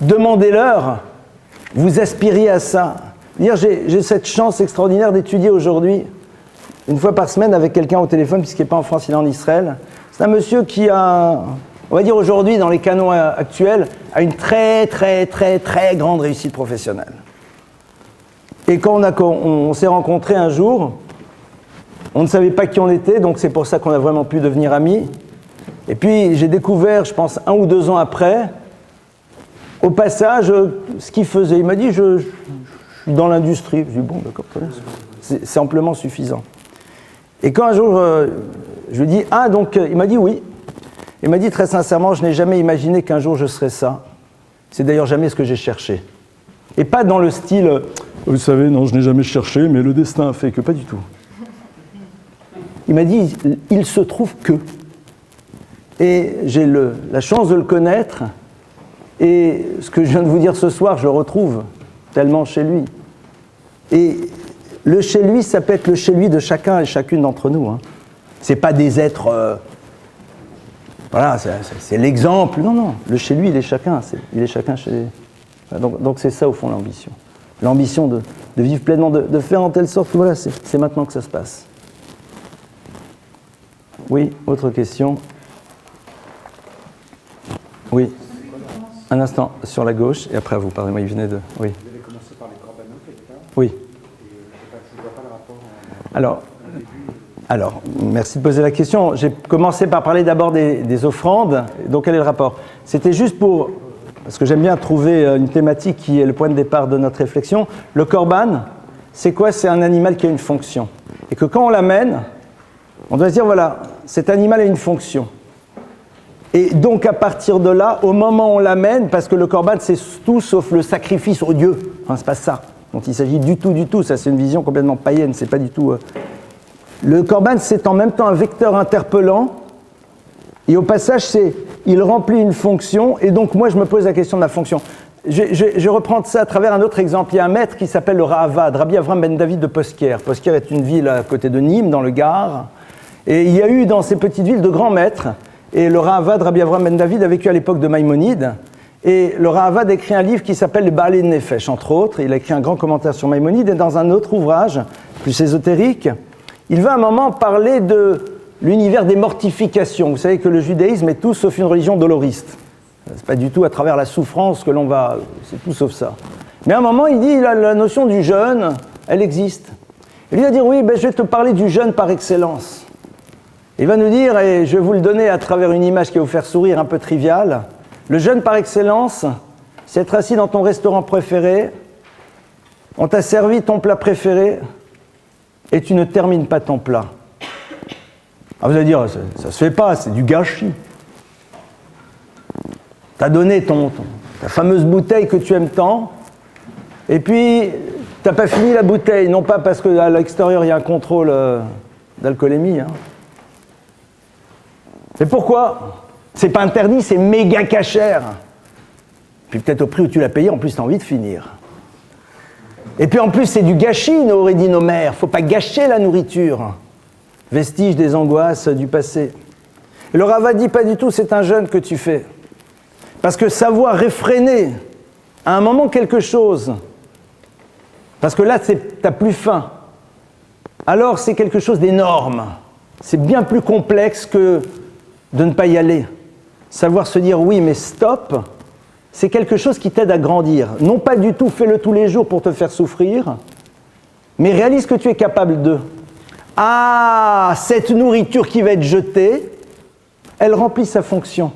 demandez-leur, vous aspiriez à ça. J'ai cette chance extraordinaire d'étudier aujourd'hui une fois par semaine avec quelqu'un au téléphone, puisqu'il n'est pas en France, il est en Israël. C'est un monsieur qui a, on va dire aujourd'hui, dans les canons actuels, a une très, très, très, très grande réussite professionnelle. Et quand on s'est rencontrés un jour, on ne savait pas qui on était, donc c'est pour ça qu'on a vraiment pu devenir amis. Et puis j'ai découvert, je pense 1 ou 2 ans après, au passage, ce qu'il faisait. Il m'a dit, je suis dans l'industrie. Je lui ai dit, bon, d'accord, c'est amplement suffisant. Et quand un jour, je lui ai dit, ah, donc, il m'a dit oui. Il m'a dit très sincèrement, je n'ai jamais imaginé qu'un jour je serais ça. C'est d'ailleurs jamais ce que j'ai cherché. Et pas dans le style, vous savez, non, je n'ai jamais cherché, mais le destin a fait que, pas du tout. Il m'a dit, il se trouve que. Et j'ai la chance de le connaître, et ce que je viens de vous dire ce soir, je le retrouve tellement chez lui. Et le chez lui, ça peut être le chez lui de chacun et chacune d'entre nous. Hein. C'est pas des êtres... voilà, c'est l'exemple. Non, non, le chez lui, il est chacun. Il est chacun chez... Donc c'est ça, au fond, l'ambition. L'ambition de vivre pleinement, de faire en telle sorte que voilà, c'est maintenant que ça se passe. Oui, autre question. Oui. Un instant, sur la gauche, et après vous, pardonnez-moi, il venait de... Oui. Vous avez commencé par les corbanotes, quelque part. Oui. Je ne vois pas le rapport... Alors, merci de poser la question. J'ai commencé par parler d'abord des offrandes. Donc, quel est le rapport? C'était juste pour... Parce que j'aime bien trouver une thématique qui est le point de départ de notre réflexion. Le korban, c'est quoi? C'est un animal qui a une fonction. Et que quand on l'amène, on doit se dire, voilà, cet animal a une fonction. Et donc, à partir de là, au moment où on l'amène, parce que le korban, c'est tout sauf le sacrifice au Dieu. Enfin, c'est pas ça dont il s'agit du tout. Ça, c'est une vision complètement païenne. C'est pas du tout... Le korban, c'est en même temps un vecteur interpellant. Et au passage, il remplit une fonction. Et donc, moi, je me pose la question de la fonction. je reprends ça à travers un autre exemple. Il y a un maître qui s'appelle le Rahavad, Rabbi Avram ben David de Posker. Posker est une ville à côté de Nîmes, dans le Gard. Et il y a eu dans ces petites villes de grands maîtres. Et le Rahavad, Rabbi Avram ben David, a vécu à l'époque de Maïmonide. Et le Rahavad a écrit un livre qui s'appelle le Baalei Nefesh, entre autres. Il a écrit un grand commentaire sur Maïmonide. Et dans un autre ouvrage, plus ésotérique, il va à un moment parler de l'univers des mortifications. Vous savez que le judaïsme est tout sauf une religion doloriste. C'est pas du tout à travers la souffrance que l'on va... C'est tout sauf ça. Mais à un moment, il dit, la notion du jeûne, elle existe. Il va dire, oui, je vais te parler du jeûne par excellence. Il va nous dire, et je vais vous le donner à travers une image qui va vous faire sourire un peu triviale, le jeûne par excellence, c'est être assis dans ton restaurant préféré, on t'a servi ton plat préféré, et tu ne termines pas ton plat. Ah, vous allez dire, ça se fait pas, c'est du gâchis. T'as donné ta fameuse bouteille que tu aimes tant, et puis t'as pas fini la bouteille, non pas parce qu'à l'extérieur il y a un contrôle d'alcoolémie. Hein. Mais pourquoi ? C'est pas interdit, c'est méga cachère. Puis peut-être au prix où tu l'as payé, en plus t'as envie de finir. Et puis en plus c'est du gâchis, nous auraient dit nos mères. Faut pas gâcher la nourriture. Vestige des angoisses du passé. Et le Rava dit pas du tout, c'est un jeûne que tu fais. Parce que savoir réfréner à un moment quelque chose, parce que là t'as plus faim, alors c'est quelque chose d'énorme. C'est bien plus complexe que de ne pas y aller. Savoir se dire oui mais stop, c'est quelque chose qui t'aide à grandir. Non pas du tout fais-le tous les jours pour te faire souffrir, mais réalise que tu es capable de. Ah, cette nourriture qui va être jetée, elle remplit sa fonction.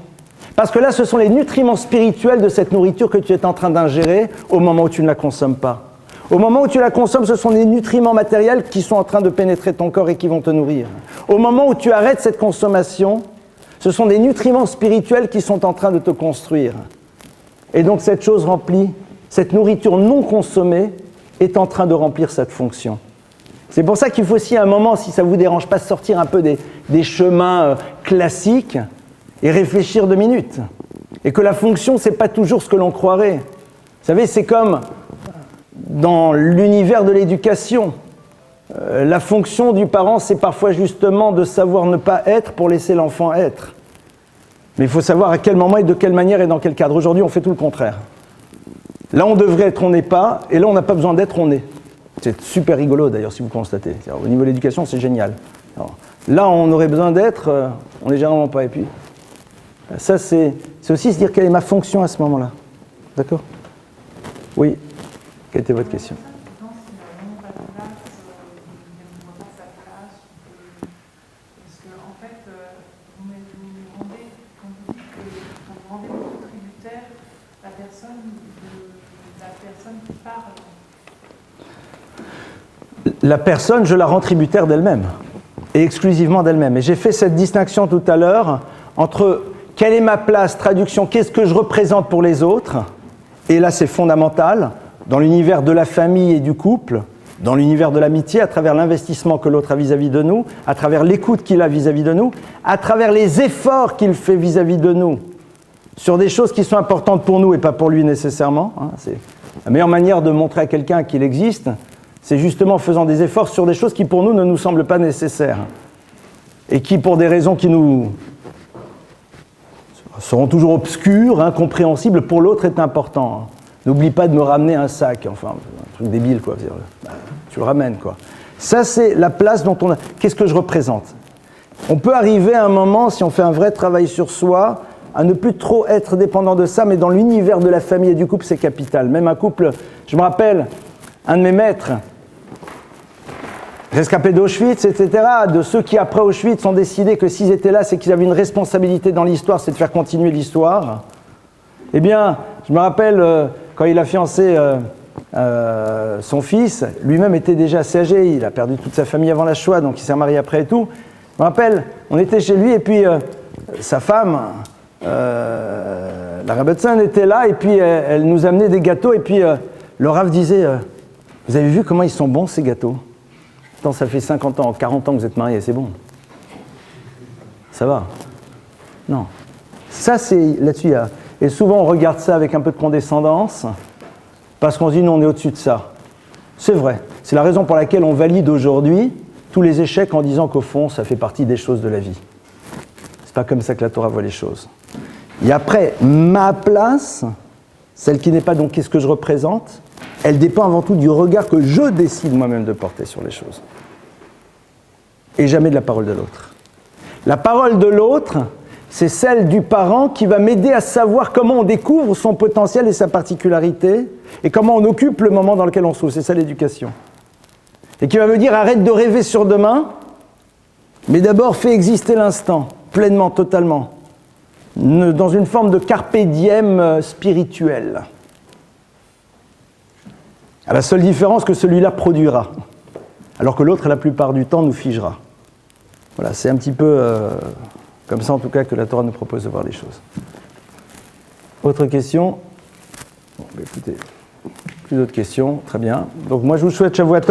Parce que là, ce sont les nutriments spirituels de cette nourriture que tu es en train d'ingérer au moment où tu ne la consommes pas. Au moment où tu la consommes, ce sont des nutriments matériels qui sont en train de pénétrer ton corps et qui vont te nourrir. Au moment où tu arrêtes cette consommation, ce sont des nutriments spirituels qui sont en train de te construire. Et donc cette chose remplie, cette nourriture non consommée, est en train de remplir cette fonction. C'est pour ça qu'il faut aussi à un moment, si ça ne vous dérange pas, sortir un peu des chemins classiques et réfléchir 2 minutes. Et que la fonction, ce n'est pas toujours ce que l'on croirait. Vous savez, c'est comme dans l'univers de l'éducation. La fonction du parent, c'est parfois justement de savoir ne pas être pour laisser l'enfant être. Mais il faut savoir à quel moment et de quelle manière et dans quel cadre. Aujourd'hui, on fait tout le contraire. Là, on devrait être, on n'est pas, et là, on n'a pas besoin d'être, on est. C'est super rigolo d'ailleurs si vous constatez. Au niveau de l'éducation, c'est génial. Alors, là, on aurait besoin d'être, on n'est généralement pas. Et puis, ça, c'est aussi se dire quelle est ma fonction à ce moment-là. D'accord ? Oui. Quelle était votre question ? La personne, je la rends tributaire d'elle-même, et exclusivement d'elle-même. Et j'ai fait cette distinction tout à l'heure entre quelle est ma place, traduction, qu'est-ce que je représente pour les autres, et là c'est fondamental, dans l'univers de la famille et du couple, dans l'univers de l'amitié, à travers l'investissement que l'autre a vis-à-vis de nous, à travers l'écoute qu'il a vis-à-vis de nous, à travers les efforts qu'il fait vis-à-vis de nous, sur des choses qui sont importantes pour nous et pas pour lui nécessairement. Hein, c'est la meilleure manière de montrer à quelqu'un qu'il existe, c'est justement en faisant des efforts sur des choses qui pour nous ne nous semblent pas nécessaires et qui pour des raisons qui nous seront toujours obscures, incompréhensibles, pour l'autre est important. N'oublie pas de me ramener un sac, enfin un truc débile quoi, tu le ramènes quoi. Ça c'est la place dont on a... Qu'est-ce que je représente ? On peut arriver à un moment, si on fait un vrai travail sur soi, à ne plus trop être dépendant de ça, mais dans l'univers de la famille et du couple c'est capital. Même un couple, je me rappelle, un de mes maîtres, rescapés d'Auschwitz, etc., de ceux qui, après Auschwitz, ont décidé que s'ils étaient là, c'est qu'ils avaient une responsabilité dans l'histoire, c'est de faire continuer l'histoire. Eh bien, je me rappelle, quand il a fiancé son fils, lui-même était déjà assez âgé, il a perdu toute sa famille avant la Shoah, donc il s'est remarié après et tout. Je me rappelle, on était chez lui, et puis sa femme, la Rebbetzin, était là, et puis elle nous amenait des gâteaux, et puis le Rav disait, vous avez vu comment ils sont bons ces gâteaux ? Pourtant, ça fait 50 ans, 40 ans que vous êtes mariés, c'est bon. Ça va. Non. Ça, c'est... Là-dessus, Et souvent, on regarde ça avec un peu de condescendance, parce qu'on se dit, non, on est au-dessus de ça. C'est vrai. C'est la raison pour laquelle on valide aujourd'hui tous les échecs en disant qu'au fond, ça fait partie des choses de la vie. C'est pas comme ça que la Torah voit les choses. Et après, ma place, celle qui n'est pas donc qu'est-ce que je représente, elle dépend avant tout du regard que je décide moi-même de porter sur les choses. Et jamais de la parole de l'autre. La parole de l'autre, c'est celle du parent qui va m'aider à savoir comment on découvre son potentiel et sa particularité, et comment on occupe le moment dans lequel on se trouve. C'est ça l'éducation. Et qui va me dire, arrête de rêver sur demain, mais d'abord fais exister l'instant, pleinement, totalement, dans une forme de carpe diem spirituel. À la seule différence que celui-là produira, alors que l'autre, la plupart du temps, nous figera. Voilà, c'est un petit peu comme ça, en tout cas, que la Torah nous propose de voir les choses. Autre question? Bon, écoutez, plus d'autres questions, très bien. Donc moi, je vous souhaite Shavua Tov.